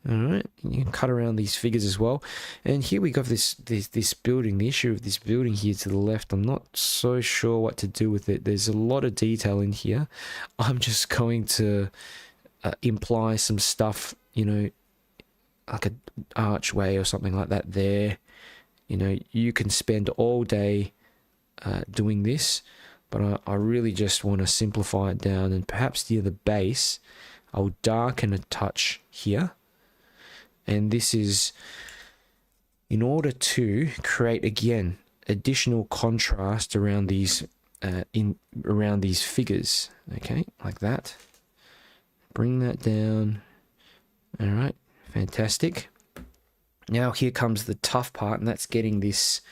[SPEAKER 1] All right, you can cut around these figures as well. And here we got this building, the issue of this building here to the left. I'm not so sure what to do with it. There's a lot of detail in here. I'm just going to imply some stuff, you know, like an archway or something like that there. You know, you can spend all day doing this, but I really just want to simplify it down, and perhaps near the base I'll darken a touch here. And this is in order to create, again, additional contrast around these around these figures. Okay, like that. Bring that down. All right, fantastic. Now here comes the tough part, and that's getting this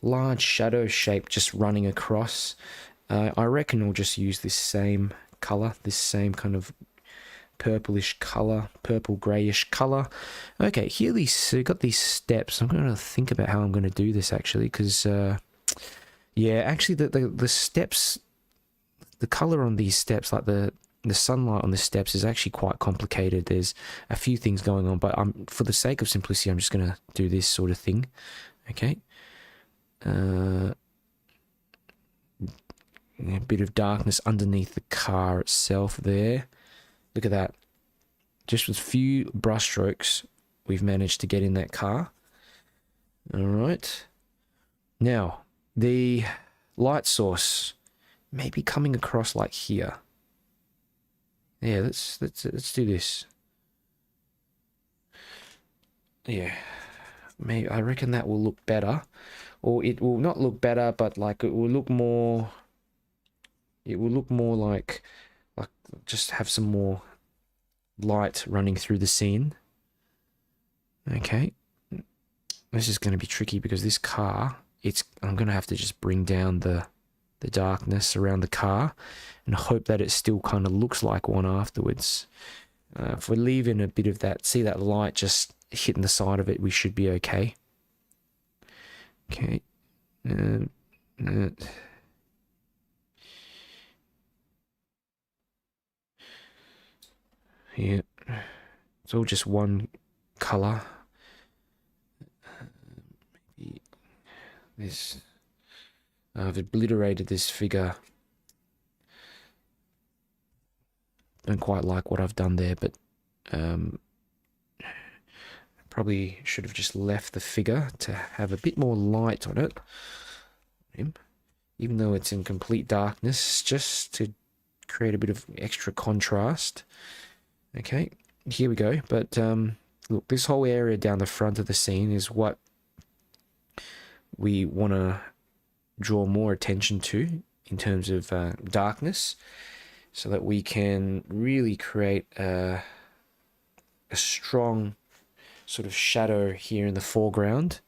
[SPEAKER 1] large shadow shape just running across. I reckon we'll just use this same color, this same kind of purplish color, purple grayish color. Okay, here so got these steps. I'm going to think about how I'm going to do this actually, because yeah, actually the steps, the color on these steps, like the sunlight on the steps is actually quite complicated. There's a few things going on, but for the sake of simplicity, I'm just going to do this sort of thing. Okay. A bit of darkness underneath the car itself there. Look at that. Just with a few brush strokes, we've managed to get in that car. All right. Now, the light source may be coming across like here. Yeah, let's do this. Yeah. Maybe I reckon that will look better. Or it will not look better, but like it will look more like just have some more light running through the scene. Okay, this is going to be tricky because this car, I'm going to have to just bring down the darkness around the car and hope that it still kind of looks like one afterwards. If we leave in a bit of that, see that light just hitting the side of it, we should be okay. Okay. Yeah, it's all just one color. Maybe this. I've obliterated this figure. Don't quite like what I've done there, but probably should have just left the figure to have a bit more light on it. Even though it's in complete darkness, just to create a bit of extra contrast. Okay, here we go. But look, this whole area down the front of the scene is what we want to draw more attention to in terms of darkness. so that we can really create a strong sort of shadow here in the foreground.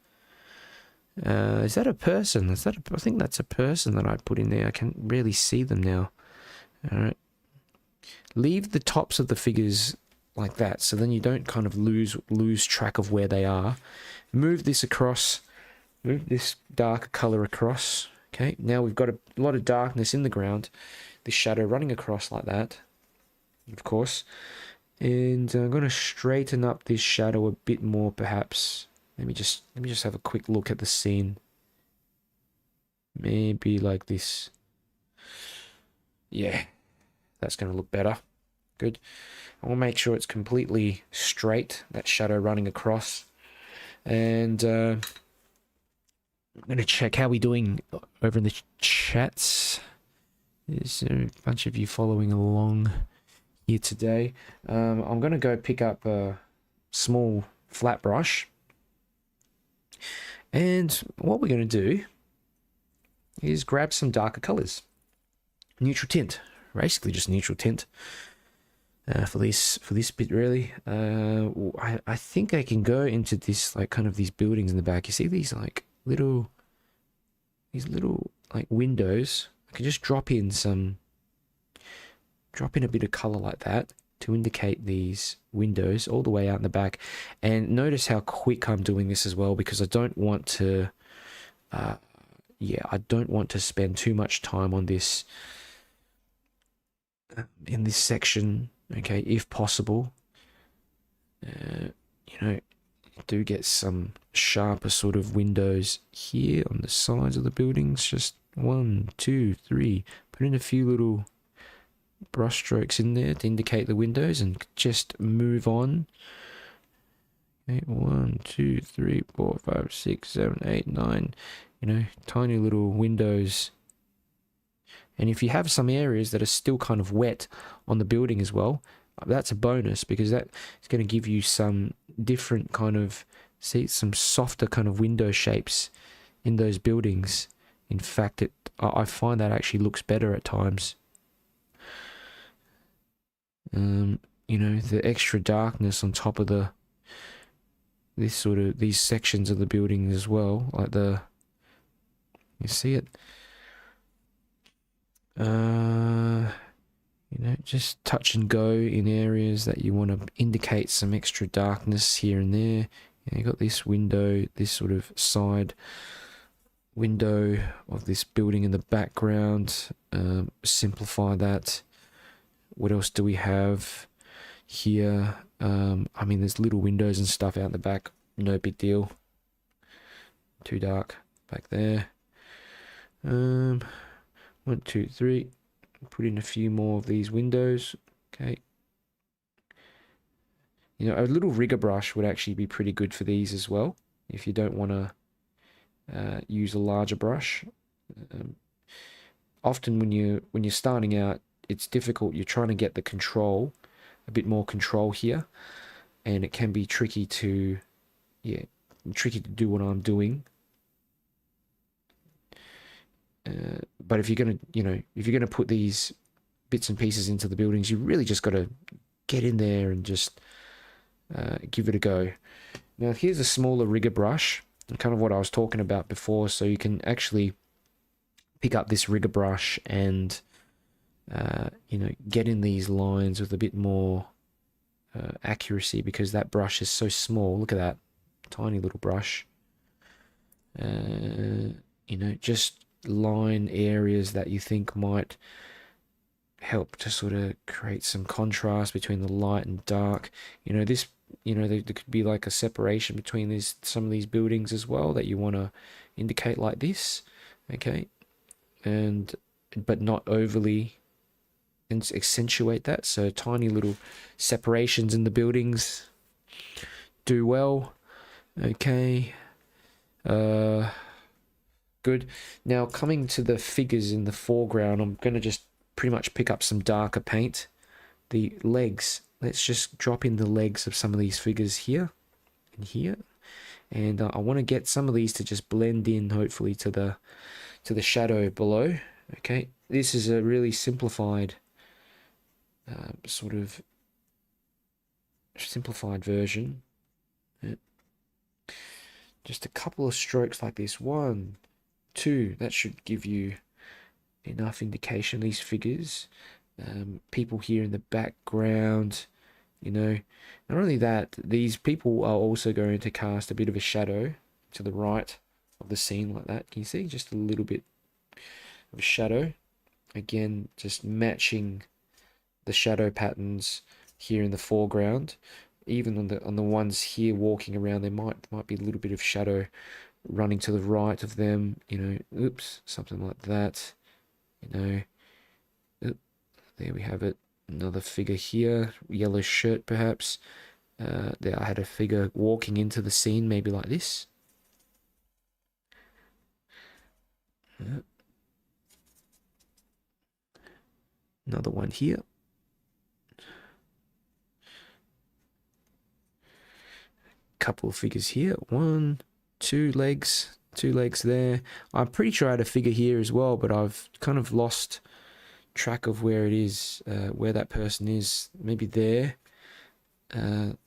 [SPEAKER 1] Is that a person? I think that's a person that I put in there. I can really see them now. All right. Leave the tops of the figures like that, so then you don't kind of lose track of where they are. Move this across. Move this darker color across. Okay. Now we've got a lot of darkness in the ground. This shadow running across like that, of course. And I'm going to straighten up this shadow a bit more, perhaps. Let me just have a quick look at the scene. Maybe like this. Yeah, that's going to look better. Good. I will make sure it's completely straight, that shadow running across. And I'm going to check how we're doing over in the chats. There's a bunch of you following along here today. I'm going to go pick up a small flat brush. And what we're going to do is grab some darker colors. Neutral tint. Basically just neutral tint. For this bit really. I think I can go into this, like, kind of these buildings in the back. You see these like little like windows. I can just drop in a bit of color like that to indicate these windows all the way out in the back. And notice how quick I'm doing this as well, because I don't want to I don't want to spend too much time on this in this section. Okay, if possible. Do get some sharper sort of windows here on the sides of the buildings. Just 1, 2, 3. Put in a few little brush strokes in there to indicate the windows, and just move on. Okay, 1, 2, 3, 4, 5, 6, 7, 8, 9. Tiny little windows. And if you have some areas that are still kind of wet on the building as well, that's a bonus, because that is going to give you some different kind of, some softer kind of window shapes in those buildings. In fact, I find that actually looks better at times. The extra darkness on top of these sections of the building as well, like you see it. Just touch and go in areas that you want to indicate some extra darkness here and there. You got this window, this sort of side window of this building in the background. Simplify that. What else do we have here? There's little windows and stuff out in the back. No big deal. Too dark back there. 1, 2, 3. Put in a few more of these windows. Okay. A little rigger brush would actually be pretty good for these as well, if you don't want to use a larger brush. Often when you're starting out, it's difficult. You're trying to get the control, a bit more control here, and it can be tricky to do what I'm doing. But if you're gonna put these bits and pieces into the buildings, you really just got to get in there and just give it a go. Now here's a smaller rigger brush, kind of what I was talking about before. So you can actually pick up this rigger brush and get in these lines with a bit more accuracy, because that brush is so small. Look at that tiny little brush. Just line areas that you think might help to sort of create some contrast between the light and dark. There could be like a separation between some of these buildings as well that you want to indicate like this. Okay, but not overly accentuate that. So tiny little separations in the buildings do well. Okay. Good. Now coming to the figures in the foreground, I'm going to just pretty much pick up some darker paint. The legs, let's just drop in the legs of some of these figures here and here. And I want to get some of these to just blend in, hopefully, to the shadow below. Okay, this is a really simplified sort of simplified version. Yeah. Just a couple of strokes like this. 1, 2. That should give you enough indication. These figures, people here in the background, you know. Not only that, these people are also going to cast a bit of a shadow to the right of the scene like that. Can you see? Just a little bit of a shadow. Again, just matching the shadow patterns here in the foreground. Even on the ones here walking around, there might be a little bit of shadow running to the right of them, you know. Oops, something like that, you know. There we have it. Another figure here, yellow shirt perhaps. There I had a figure walking into the scene, maybe like this. Another one here. Couple of figures here. 1, 2 legs, 2 legs there. I'm pretty sure I had a figure here as well, but I've kind of lost track of where it is, where that person is. Maybe there. Okay.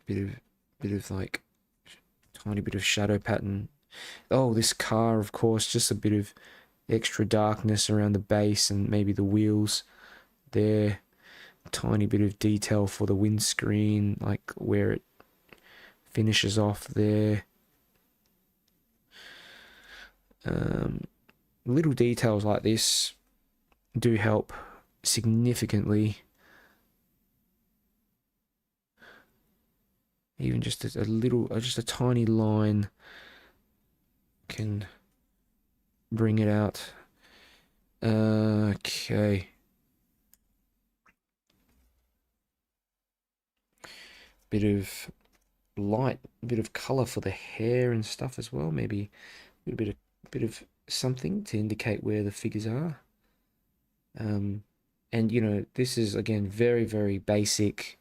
[SPEAKER 1] Bit of like tiny bit of shadow pattern. Oh, this car, of course, just a bit of extra darkness around the base and maybe the wheels there. Tiny bit of detail for the windscreen, like where it finishes off there. Little details like this do help significantly. Even just a little, just a tiny line can bring it out. Okay. Bit of light, a bit of color for the hair and stuff as well. Maybe a bit of something to indicate where the figures are. And you know, this is again very, very basic.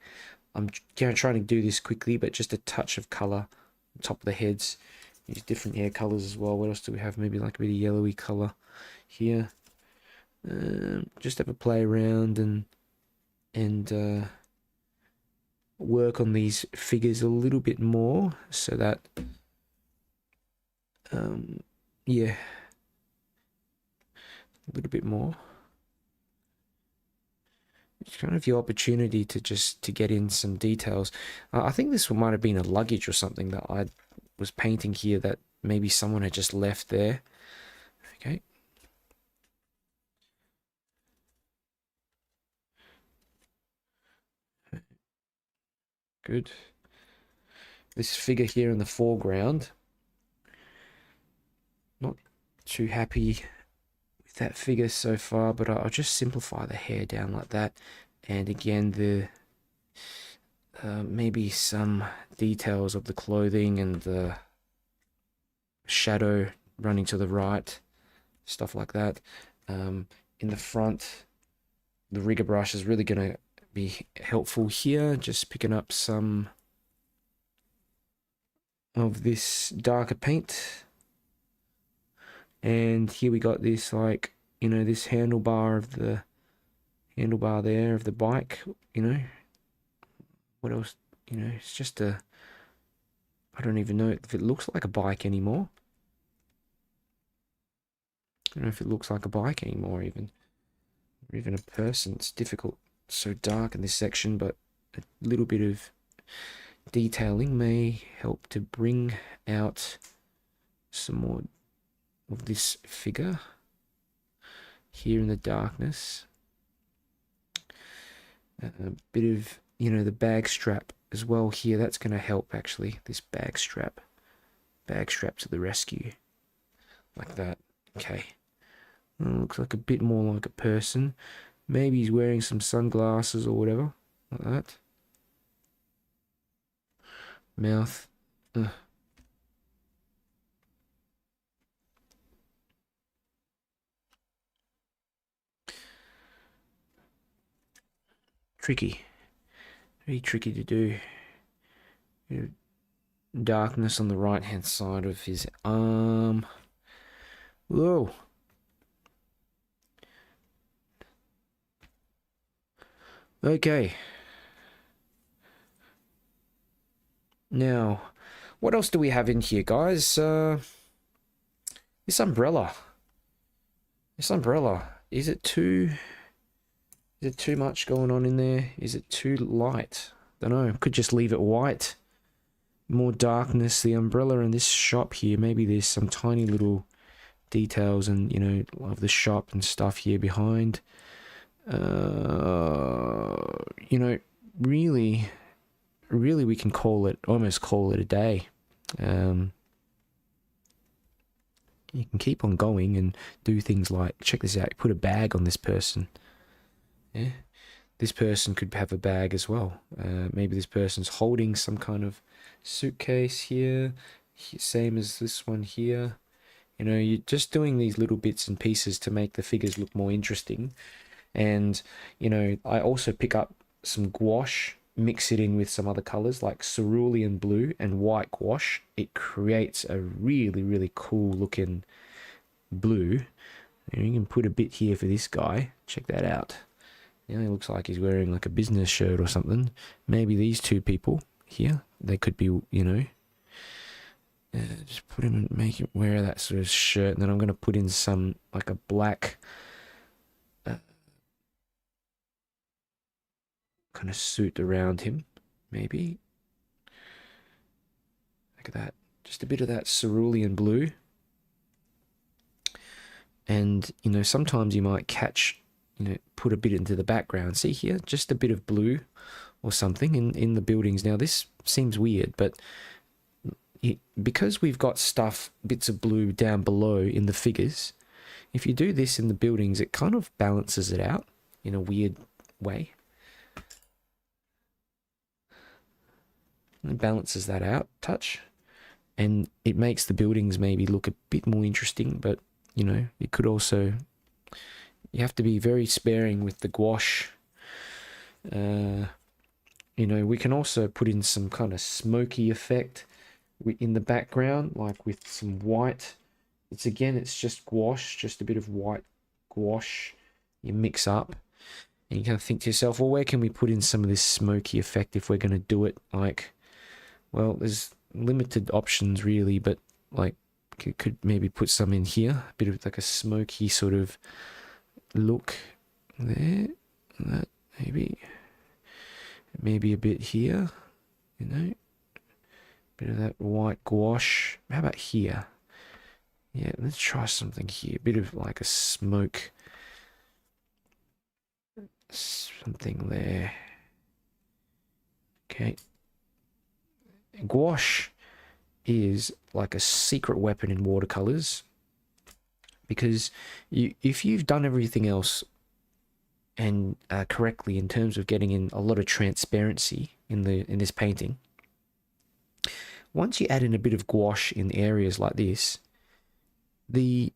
[SPEAKER 1] I'm trying to do this quickly, but just a touch of color on top of the heads. Use different hair colors as well. What else do we have? Maybe like a bit of yellowy color here. Just have a play around and work on these figures a little bit more so that yeah, a little bit more. It's kind of your opportunity to just to get in some details. I think this might have been a luggage or something that I was painting here that maybe someone had just left there. Okay. Good. This figure here in the foreground. Not too happy with that figure so far, but I'll just simplify the hair down like that. And again, the maybe some details of the clothing and the shadow running to the right, stuff like that. In the front, the rigger brush is really going to be helpful here, just picking up some of this darker paint. And here we got this, like, you know, this handlebar there of the bike, you know. What else? You know, it's just a, I don't even know if it looks like a bike anymore. I don't know if it looks like a bike anymore, even. Or even a person. It's difficult. It's so dark in this section, but a little bit of detailing may help to bring out some more of this figure here in the darkness. A bit of, you know, the bag strap as well here. That's going to help, actually. This bag strap to the rescue, like that. Okay. Looks like a bit more like a person. Maybe he's wearing some sunglasses or whatever, like that. Mouth. Tricky. Very tricky to do. Darkness on the right hand side of his arm. Whoa. Okay. Now, what else do we have in here, guys? This umbrella. This umbrella. Is it too much going on in there? Is it too light? Don't know. Could just leave it white. More darkness. The umbrella in this shop here. Maybe there's some tiny little details and, you know, of the shop and stuff here behind. You know, really we can almost call it a day. You can keep on going and do things like, check this out, put a bag on this person. Yeah, this person could have a bag as well. Maybe this person's holding some kind of suitcase here, same as this one here. You know, you're just doing these little bits and pieces to make the figures look more interesting. And, you know, I also pick up some gouache, mix it in with some other colors like cerulean blue and white gouache. It creates a really, really cool looking blue. And you can put a bit here for this guy. Check that out. You know, he looks like he's wearing like a business shirt or something. Maybe these two people here, they could be, you know, just put him and make him wear that sort of shirt. And then I'm going to put in some, like a black kind of suit around him, maybe. Look at that. Just a bit of that cerulean blue. And, you know, sometimes you might catch, you know, put a bit into the background. See here? Just a bit of blue or something in the buildings. Now, this seems weird, but because we've got stuff, bits of blue down below in the figures, if you do this in the buildings, it kind of balances it out in a weird way. It balances that out, touch. And it makes the buildings maybe look a bit more interesting, but, you know, it could also... You have to be very sparing with the gouache. You know, we can also put in some kind of smoky effect in the background, like with some white. It's just gouache, just a bit of white gouache you mix up. And you kind of think to yourself, well, where can we put in some of this smoky effect if we're going to do it? Like, well, there's limited options really, but like, could maybe put some in here. A bit of like a smoky sort of look there. That maybe a bit here, you know, bit of that white gouache. How about here? Yeah, let's try something here. A bit of like a smoke, something there. Okay. Gouache is like a secret weapon in watercolors, because if you've done everything else and correctly in terms of getting in a lot of transparency in this painting, once you add in a bit of gouache in areas like this, the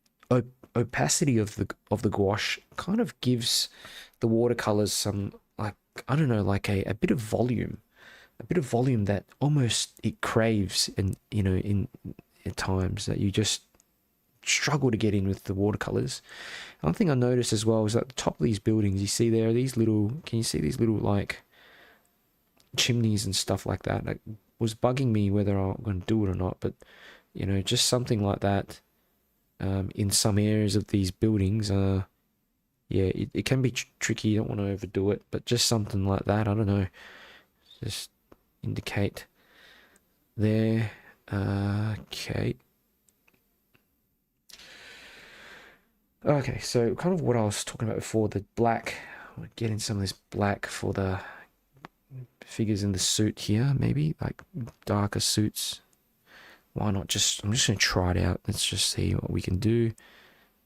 [SPEAKER 1] opacity of the gouache kind of gives the watercolors some, like, I don't know, like a bit of volume. A bit of volume that almost it craves, and, you know, at times that you just struggle to get in with the watercolors. One thing I noticed as well is at the top of these buildings, you see there are these little, can you see these little like chimneys and stuff like that? It was bugging me whether I'm going to do it or not, but, you know, just something like that in some areas of these buildings. Yeah, it can be tricky. You don't want to overdo it, but just something like that, I don't know, just indicate there. Okay, so kind of what I was talking about before, the black, getting some of this black for the figures in the suit here, maybe like darker suits. Why not I'm just going to try it out. Let's just see what we can do.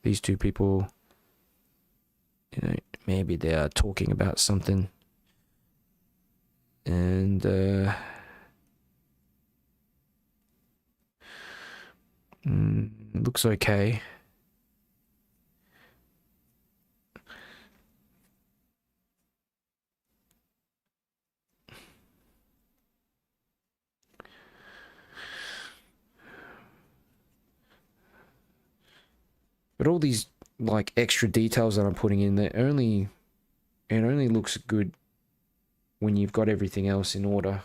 [SPEAKER 1] These two people, you know, maybe they are talking about something, and looks okay. But all these like extra details that I'm putting in there, it only looks good when you've got everything else in order.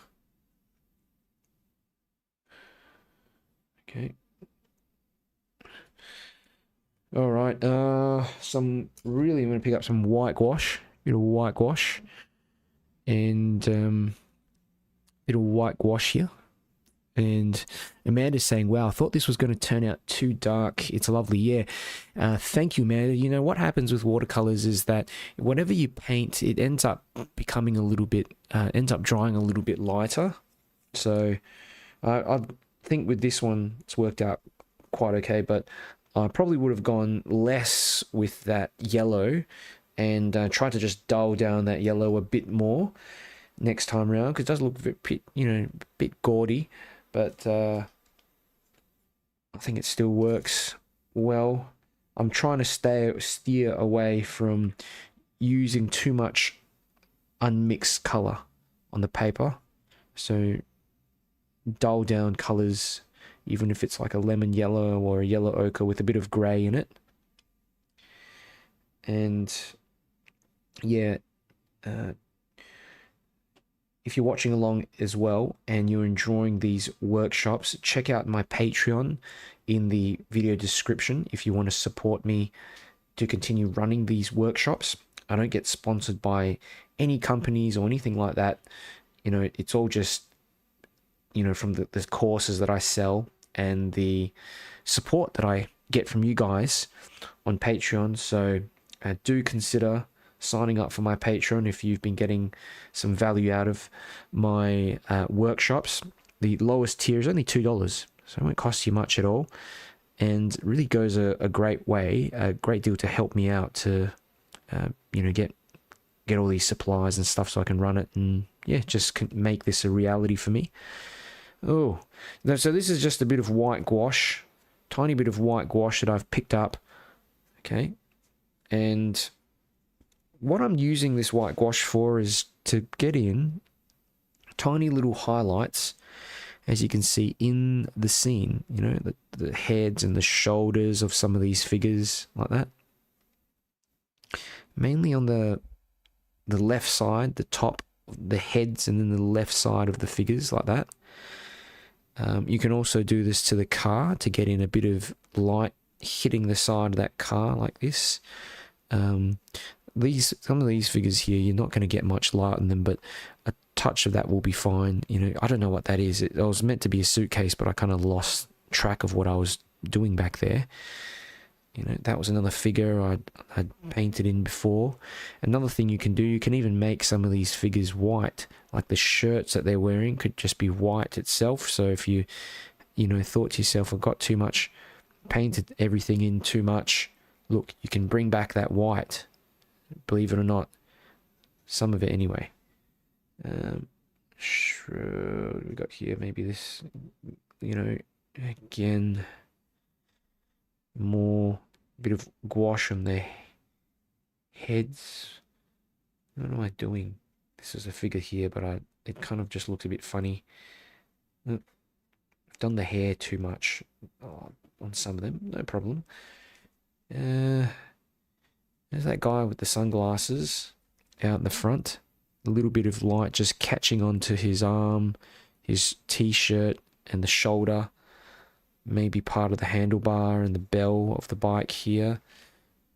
[SPEAKER 1] Okay. All right. I'm gonna pick up some white gouache, bit of white gouache, and bit of white gouache here. And Amanda's saying, wow, I thought this was going to turn out too dark. It's lovely. Yeah. Thank you, Amanda. You know, what happens with watercolors is that whatever you paint, it ends up becoming a little bit, ends up drying a little bit lighter. So I think with this one, it's worked out quite okay, but I probably would have gone less with that yellow and tried to just dull down that yellow a bit more next time around, because it does look a bit, you know, a bit gaudy. But I think it still works well. I'm trying to steer away from using too much unmixed color on the paper. So dull down colors, even if it's like a lemon yellow or a yellow ochre with a bit of gray in it. And yeah, if you're watching along as well and you're enjoying these workshops, check out my Patreon in the video description if you want to support me to continue running these workshops. I don't get sponsored by any companies or anything like that. You know, it's all just, you know, from the courses that I sell and the support that I get from you guys on Patreon. So do consider signing up for my Patreon if you've been getting some value out of my workshops. The lowest tier is only $2, so it won't cost you much at all, and really goes a great way, a great deal to help me out to you know, get all these supplies and stuff so I can run it, and yeah, just make this a reality for me. Oh, so this is just a bit of white gouache, tiny bit of white gouache that I've picked up. Okay, and what I'm using this white gouache for is to get in tiny little highlights, as you can see in the scene, you know, the heads and the shoulders of some of these figures like that. Mainly on the left side, the top, the heads, and then the left side of the figures like that. You can also do this to the car to get in a bit of light hitting the side of that car like this. Some of these figures here, you're not going to get much light in them, but a touch of that will be fine. You know, I don't know what that is. It was meant to be a suitcase, but I kind of lost track of what I was doing back there. You know, that was another figure I'd painted in before. Another thing you can do, you can even make some of these figures white, like the shirts that they're wearing could just be white itself. So if you know, thought to yourself, I've got too much, painted everything in too much, look, you can bring back that white. Believe it or not, some of it anyway. Sure, what we got here? Maybe this, you know, again, more bit of gouache on their heads. What am I doing? This is a figure here, but it kind of just looked a bit funny. I've done the hair too much on some of them. No problem. There's that guy with the sunglasses out in the front. A little bit of light just catching onto his arm, his t-shirt, and the shoulder. Maybe part of the handlebar and the bell of the bike here.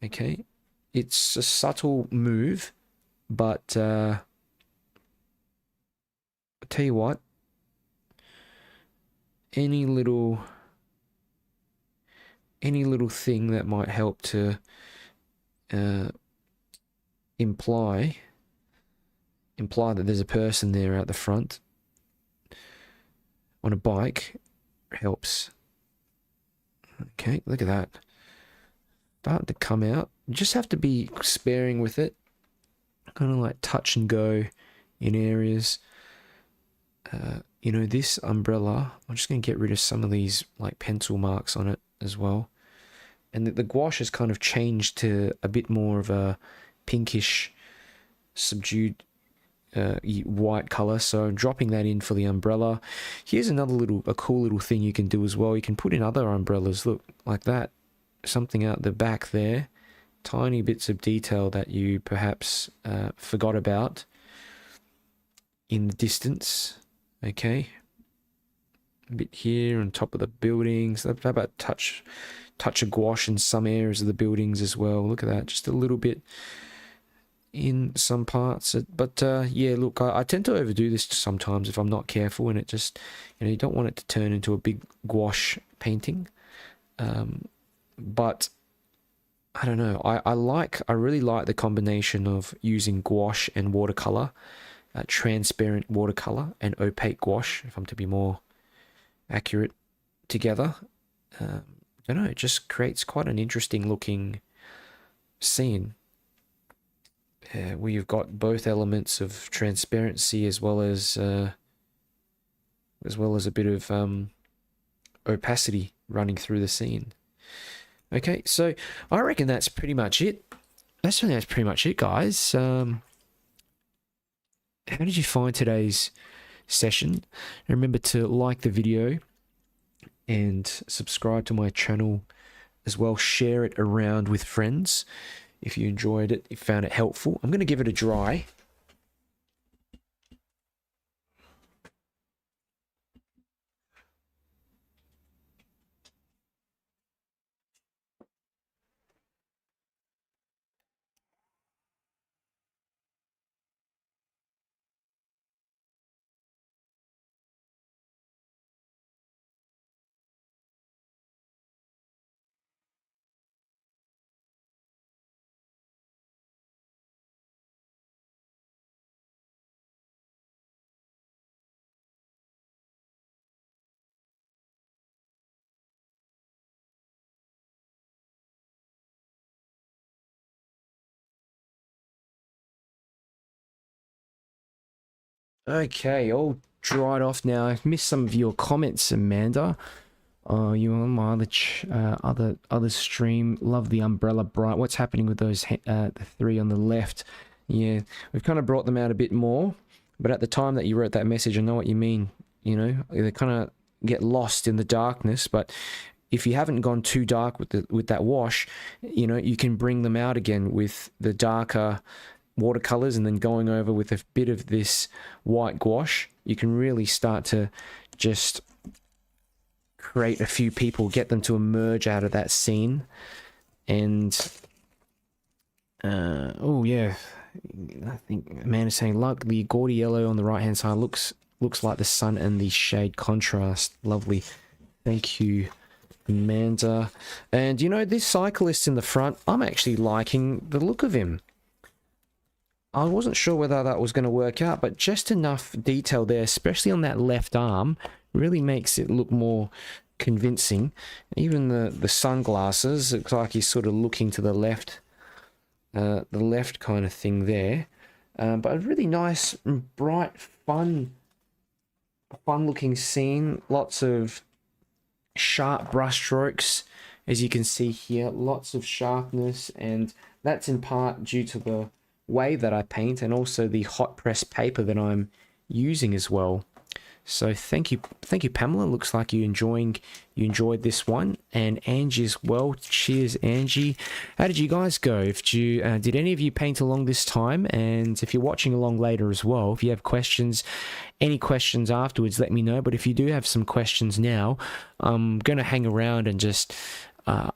[SPEAKER 1] Okay. It's a subtle move, but I'll tell you what. Any little thing that might help to imply that there's a person there out the front on a bike helps. Okay, look at that. Starting to come out. You just have to be sparing with it. Kind of like touch and go in areas. You know, this umbrella, I'm just going to get rid of some of these like pencil marks on it as well. And the gouache has kind of changed to a bit more of a pinkish, subdued white color. So I'm dropping that in for the umbrella. Here's a cool little thing you can do as well. You can put in other umbrellas, look, like that. Something out the back there. Tiny bits of detail that you perhaps forgot about. in the distance. Okay, a bit here on top of the buildings. How about touch of gouache in some areas of the buildings as well. Look at that, just a little bit in some parts. But yeah, look, I tend to overdo this sometimes if I'm not careful, and it just, you don't want it to turn into a big gouache painting. But I don't know, I really like the combination of using gouache and watercolor, transparent watercolor and opaque gouache, if I'm to be more accurate, together. I don't know, it just creates quite an interesting looking scene, where you've got both elements of transparency as well as a bit of opacity running through the scene. Okay, so I reckon that's pretty much it. That's pretty much it, guys. How did you find today's session? Remember to like the video and subscribe to my channel as well. Share it around with friends if you enjoyed it, if you found it helpful. I'm going to give it a dry. Okay, all dried off now. I missed some of your comments, Amanda. You on my other stream? Love the umbrella bright. What's happening with those the three on the left? Yeah, we've kind of brought them out a bit more, but at the time that you wrote that message, I know what you mean. They kind of get lost in the darkness. But if you haven't gone too dark with that wash, you can bring them out again with the darker watercolors, and then going over with a bit of this white gouache, you can really start to just create a few people, get them to emerge out of that scene. And oh yeah, I think Amanda's saying, like the gaudy yellow on the right hand side looks like the sun and the shade contrast. Lovely, thank you, Amanda. And this cyclist in the front, I'm actually liking the look of him. I wasn't sure whether that was going to work out, but just enough detail there, especially on that left arm, really makes it look more convincing. Even the sunglasses, looks like he's sort of looking to the left kind of thing there. But a really nice, bright, fun looking scene. Lots of sharp brush strokes, as you can see here. Lots of sharpness, and that's in part due to the way that I paint, and also the hot press paper that I'm using as well. So thank you Pamela. Looks like you enjoyed this one, and Angie as well. Cheers, Angie. How did you guys go? Did any of you paint along this time? And if you're watching along later as well, if you have questions, any questions afterwards, let me know. But if you do have some questions now, I'm gonna hang around and just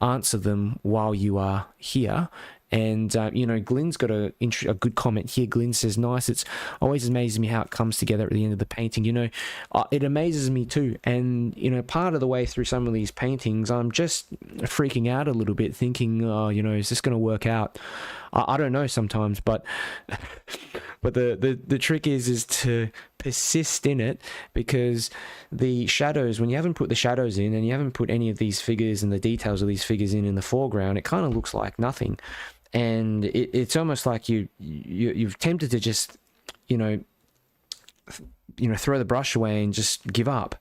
[SPEAKER 1] answer them while you are here. And, Glenn's got a good comment here. Glenn says, nice. It's always amazes me how it comes together at the end of the painting. It amazes me too. And, part of the way through some of these paintings, I'm just freaking out a little bit, thinking, is this going to work out? I don't know sometimes, but the trick is to persist in it, because the shadows, when you haven't put the shadows in and you haven't put any of these figures and the details of these figures in the foreground, it kind of looks like nothing. And it's almost like you've tempted to just throw the brush away and just give up,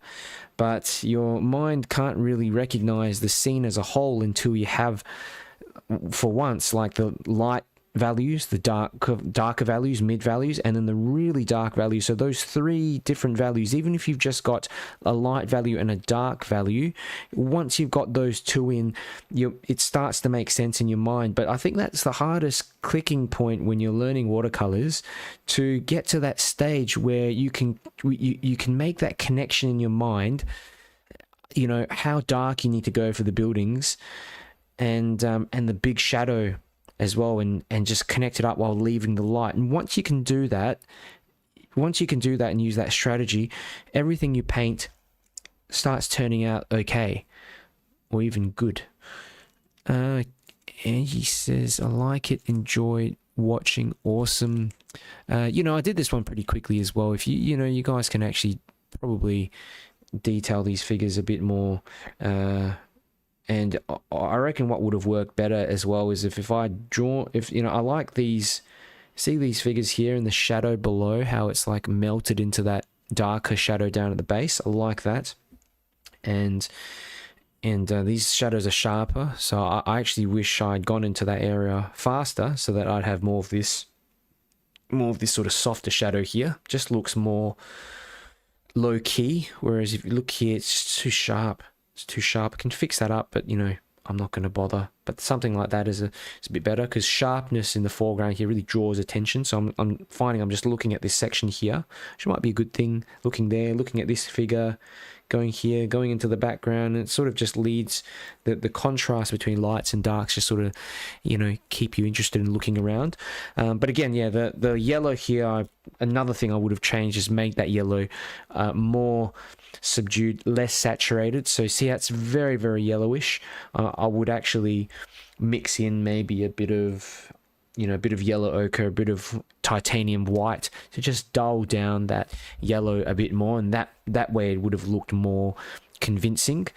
[SPEAKER 1] but your mind can't really recognize the scene as a whole until you have, for once, like the light values, the darker values, mid values, and then the really dark values. So those 3 different values, even if you've just got a light value and a dark value, once you've got those 2 in, it starts to make sense in your mind. But I think that's the hardest clicking point when you're learning watercolors, to get to that stage where you can make that connection in your mind, you know, how dark you need to go for the buildings, and the big shadow as well, and just connect it up while leaving the light. And once you can do that and use that strategy, everything you paint starts turning out okay, or even good. Angie says, I like it, enjoy watching, awesome. You know, I did this one pretty quickly as well. If you know, you guys can actually probably detail these figures a bit more, and I reckon what would have worked better as well is if I draw, you know, I like these, see these figures here in the shadow below, how it's like melted into that darker shadow down at the base. I like that. And these shadows are sharper, so I actually wish I'd gone into that area faster, so that I'd have more of this sort of softer shadow here. Just looks more low key, whereas if you look here, it's too sharp. It's too sharp. I can fix that up, but you know, I'm not going to bother. But something like that is a bit better, because sharpness in the foreground here really draws attention. So I'm finding I'm just looking at this section here, which might be a good thing. Looking there, looking at this figure, going here, going into the background, and it sort of just leads the contrast between lights and darks, just sort of, you know, keep you interested in looking around. But again, yeah, the yellow here, another thing I would have changed is make that yellow more subdued, less saturated. So see how it's very, very yellowish. I would actually mix in maybe a bit of, you know, a bit of yellow ochre, a bit of titanium white to just dull down that yellow a bit more, and that way it would have looked more convincing.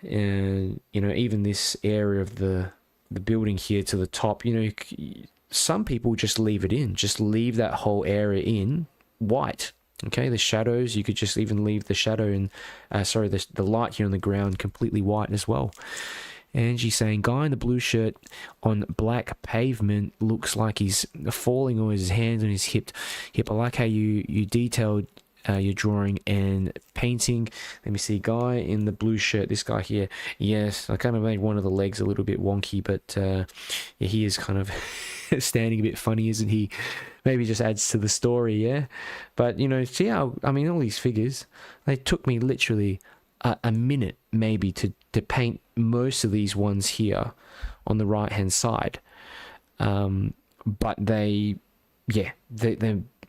[SPEAKER 1] You know, even this area of the building here to the top, you know, some people just leave it in, just leave that whole area in white. Okay, the shadows, you could just even leave the shadow in, the light here on the ground completely white as well. Angie saying, guy in the blue shirt on black pavement looks like he's falling, or his hands on his hip. I like how you detailed your drawing and painting. Let me see, guy in the blue shirt, this guy here. Yes, I kind of made one of the legs a little bit wonky, but yeah, he is kind of standing a bit funny, isn't he? Maybe just adds to the story, yeah? But, you know, see how, I mean, all these figures, they took me literally a minute maybe to paint most of these ones here on the right hand side, but they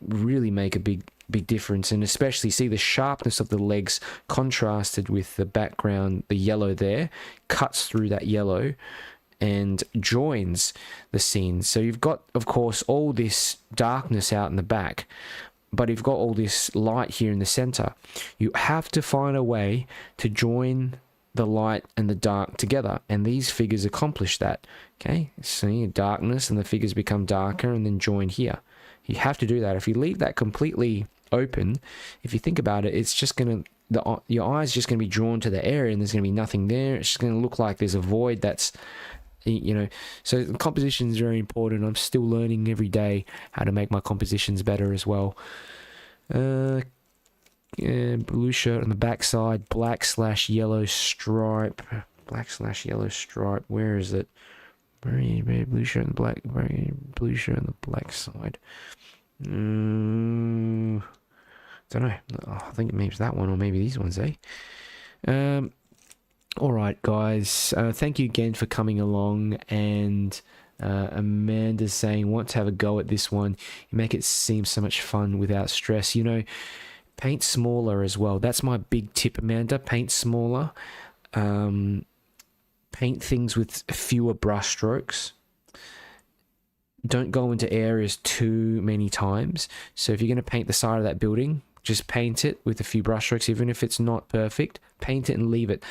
[SPEAKER 1] really make a big difference. And especially see the sharpness of the legs contrasted with the background, the yellow there cuts through that yellow and joins the scene. So you've got, of course, all this darkness out in the back, but you've got all this light here in the center. You have to find a way to join the light and the dark together, and these figures accomplish that. Okay, see darkness and the figures become darker and then join here. You have to do that. If you leave that completely open, if you think about it, it's just gonna, your eyes just gonna be drawn to the area, and there's gonna be nothing there. It's just gonna look like there's a void that's, you know. So composition is very important. I'm still learning every day how to make my compositions better as well. Yeah, blue shirt on the back side, black/yellow stripe. Black/yellow stripe. Where is it? Blue shirt and black. Blue shirt on the black side. Don't know. I think maybe it's that one, or maybe these ones, eh? All right, guys. Thank you again for coming along. And Amanda's saying, want to have a go at this one. You make it seem so much fun without stress. You know, paint smaller as well. That's my big tip, Amanda. Paint smaller. Paint things with fewer brush strokes. Don't go into areas too many times. So if you're going to paint the side of that building, just paint it with a few brush strokes. Even if it's not perfect, paint it and leave it.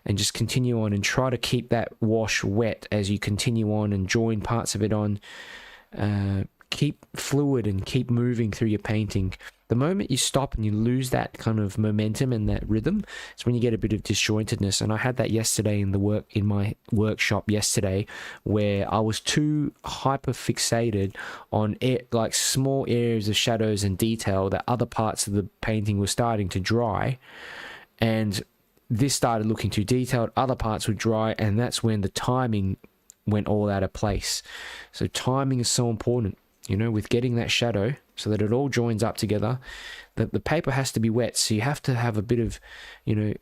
[SPEAKER 1] And just continue on and try to keep that wash wet as you continue on and join parts of it on. keep fluid and keep moving through your painting. The moment you stop and you lose that kind of momentum and that rhythm, it's when you get a bit of disjointedness. And I had that yesterday in my workshop yesterday, where I was too hyper fixated on like small areas of shadows and detail that other parts of the painting were starting to dry, and this started looking too detailed, other parts were dry, and that's when the timing went all out of place. So timing is so important, you know, with getting that shadow so that it all joins up together. The paper has to be wet, so you have to have a bit of, you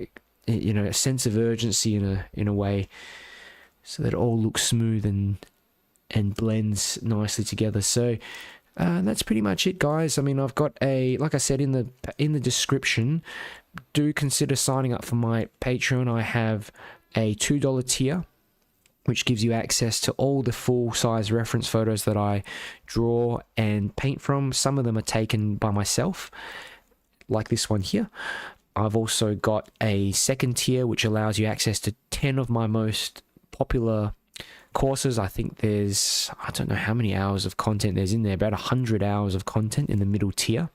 [SPEAKER 1] know, a sense of urgency in a way, so that it all looks smooth and blends nicely together. So that's pretty much it, guys. I mean, I've got like I said in the description, do consider signing up for my Patreon. I have a $2 tier, which gives you access to all the full-size reference photos that I draw and paint from. Some of them are taken by myself, like this one here. I've also got a second tier, which allows you access to 10 of my most popular courses. I think there's, I don't know how many hours of content there's in there, about 100 hours of content in the middle tier.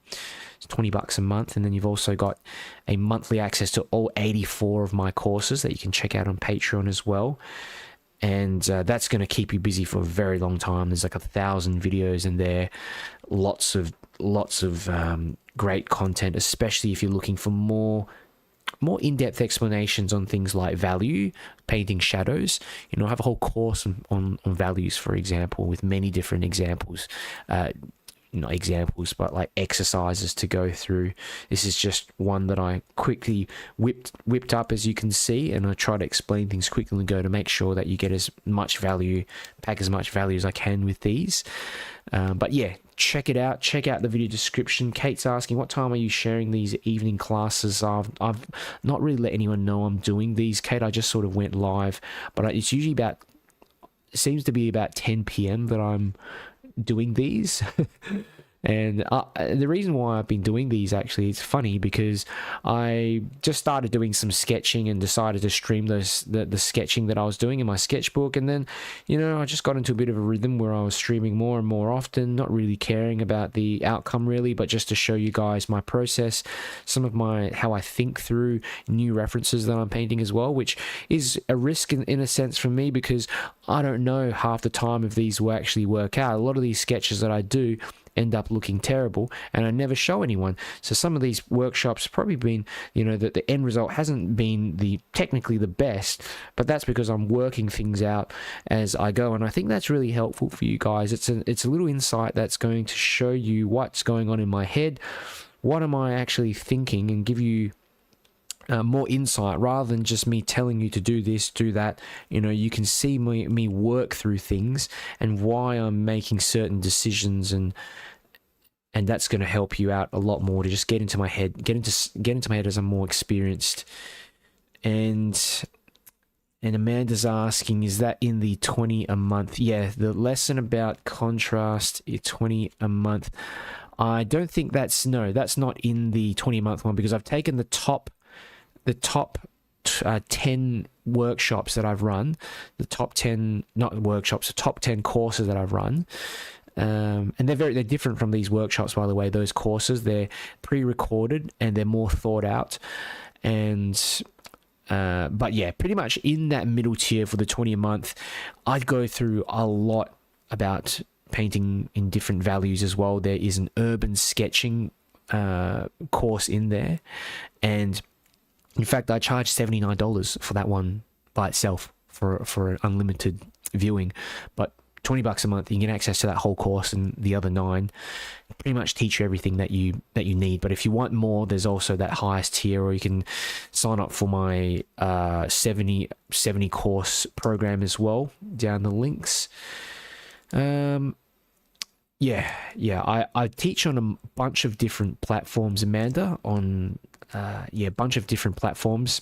[SPEAKER 1] It's $20 a month. And then you've also got a monthly access to all 84 of my courses that you can check out on Patreon as well. And that's going to keep you busy for a very long time. There's like 1,000 videos in there, lots of great content, especially if you're looking for more in-depth explanations on things like value, painting shadows. You know, I have a whole course on values, for example, with many different examples. Not examples, but like exercises to go through. This is just one that I quickly whipped up, as you can see, and I try to explain things quickly and go to make sure that you get as much value, pack as much value as I can with these. But yeah, check it out. Check out the video description. Kate's asking, what time are you sharing these evening classes? I've not really let anyone know I'm doing these, Kate. I just sort of went live, but it's usually seems to be about 10 p.m. that I'm doing these. And the reason why I've been doing these, actually, it's funny because I just started doing some sketching and decided to stream the sketching that I was doing in my sketchbook. And then, you know, I just got into a bit of a rhythm where I was streaming more and more often, not really caring about the outcome really, but just to show you guys my process, some of how I think through new references that I'm painting as well, which is a risk in a sense for me, because I don't know half the time if these will actually work out. A lot of these sketches that I do end up looking terrible, and I never show anyone. So some of these workshops probably been, you know, that the end result hasn't been technically the best, but that's because I'm working things out as I go. And I think that's really helpful for you guys. It's a little insight that's going to show you what's going on in my head, what am I actually thinking, and give you more insight rather than just me telling you to do this, do that. You know, you can see me work through things and why I'm making certain decisions, and that's going to help you out a lot more to just get into my head as I'm more experienced. And Amanda's asking, is that in the 20 a month? Yeah, the lesson about contrast is 20 a month. I don't think that's not in the 20 a month one, because I've taken the top 10 workshops that I've run, the top 10 courses that I've run. And they're different from these workshops, by the way. Those courses, they're pre-recorded and they're more thought out. And but yeah, pretty much in that middle tier for the 20 a month, I'd go through a lot about painting in different values as well. There is an urban sketching course in there, and in fact, I charge $79 for that one by itself for an unlimited viewing. But $20 a month, you can get access to that whole course, and the other 9 pretty much teach you everything that you need. But if you want more, there's also that highest tier, or you can sign up for my 70 course program as well, down the links. I teach on a bunch of different platforms, Amanda, a bunch of different platforms,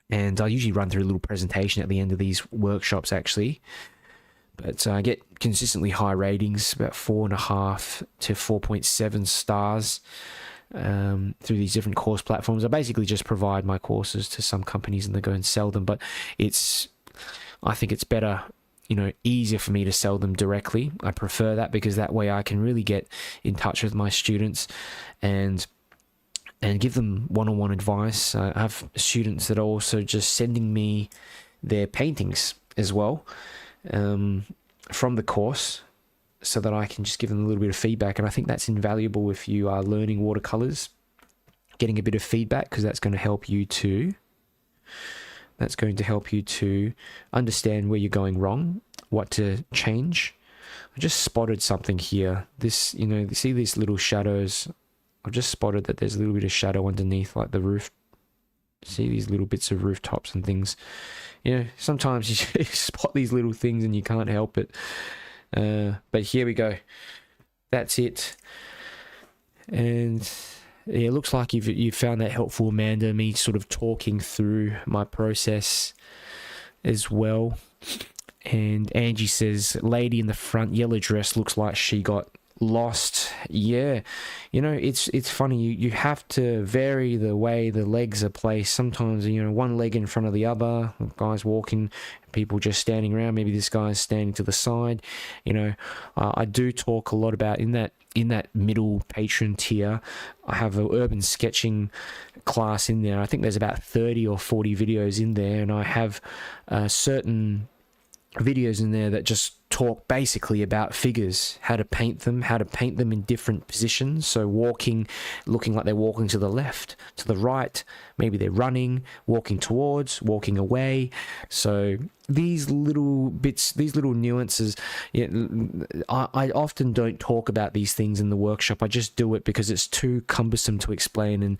[SPEAKER 1] and I usually run through a little presentation at the end of these workshops, actually. But I get consistently high ratings, about 4.5 to 4.7 stars through these different course platforms. I basically just provide my courses to some companies and they go and sell them. But I think it's better, easier for me to sell them directly. I prefer that because that way I can really get in touch with my students and give them one-on-one advice. I have students that are also just sending me their paintings as well from the course, so that I can just give them a little bit of feedback. And I think that's invaluable if you are learning watercolors, getting a bit of feedback, because that's going to help you to understand where you're going wrong, what to change. I just spotted something here. This, you see these little shadows? I've just spotted that there's a little bit of shadow underneath, like the roof. See these little bits of rooftops and things. Sometimes you spot these little things and you can't help it. But here we go. That's it. And yeah, it looks like you've found that helpful, Amanda, me sort of talking through my process as well. And Angie says, lady in the front yellow dress looks like she got lost. Yeah, it's funny, you have to vary the way the legs are placed. Sometimes one leg in front of the other, guys walking, people just standing around, maybe this guy's standing to the side. I do talk a lot about in that middle patron tier. I have an urban sketching class in there. I think there's about 30 or 40 videos in there, and I have certain videos in there that just talk basically about figures, how to paint them in different positions. So walking, looking like they're walking to the left, to the right, maybe they're running, walking towards, walking away. So these little bits, these little nuances, I often don't talk about these things in the workshop. I just do it because it's too cumbersome to explain,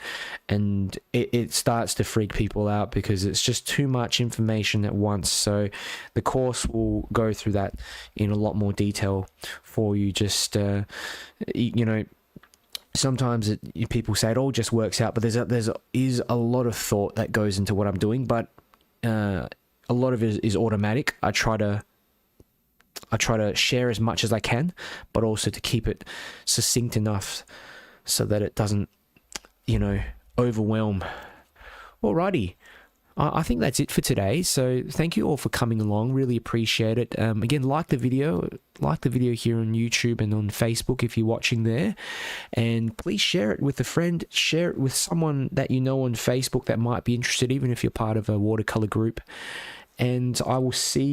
[SPEAKER 1] and it starts to freak people out because it's just too much information at once. So the course will go through that in a lot more detail for you. Just sometimes people say it all just works out, but there is a lot of thought that goes into what I'm doing, but a lot of it is automatic. I try to share as much as I can, but also to keep it succinct enough so that it doesn't overwhelm. Alrighty, I think that's it for today. So thank you all for coming along. Really appreciate it. Again, like the video here on YouTube and on Facebook if you're watching there. And please share it with a friend. Share it with someone that you know on Facebook that might be interested, even if you're part of a watercolor group. And I will see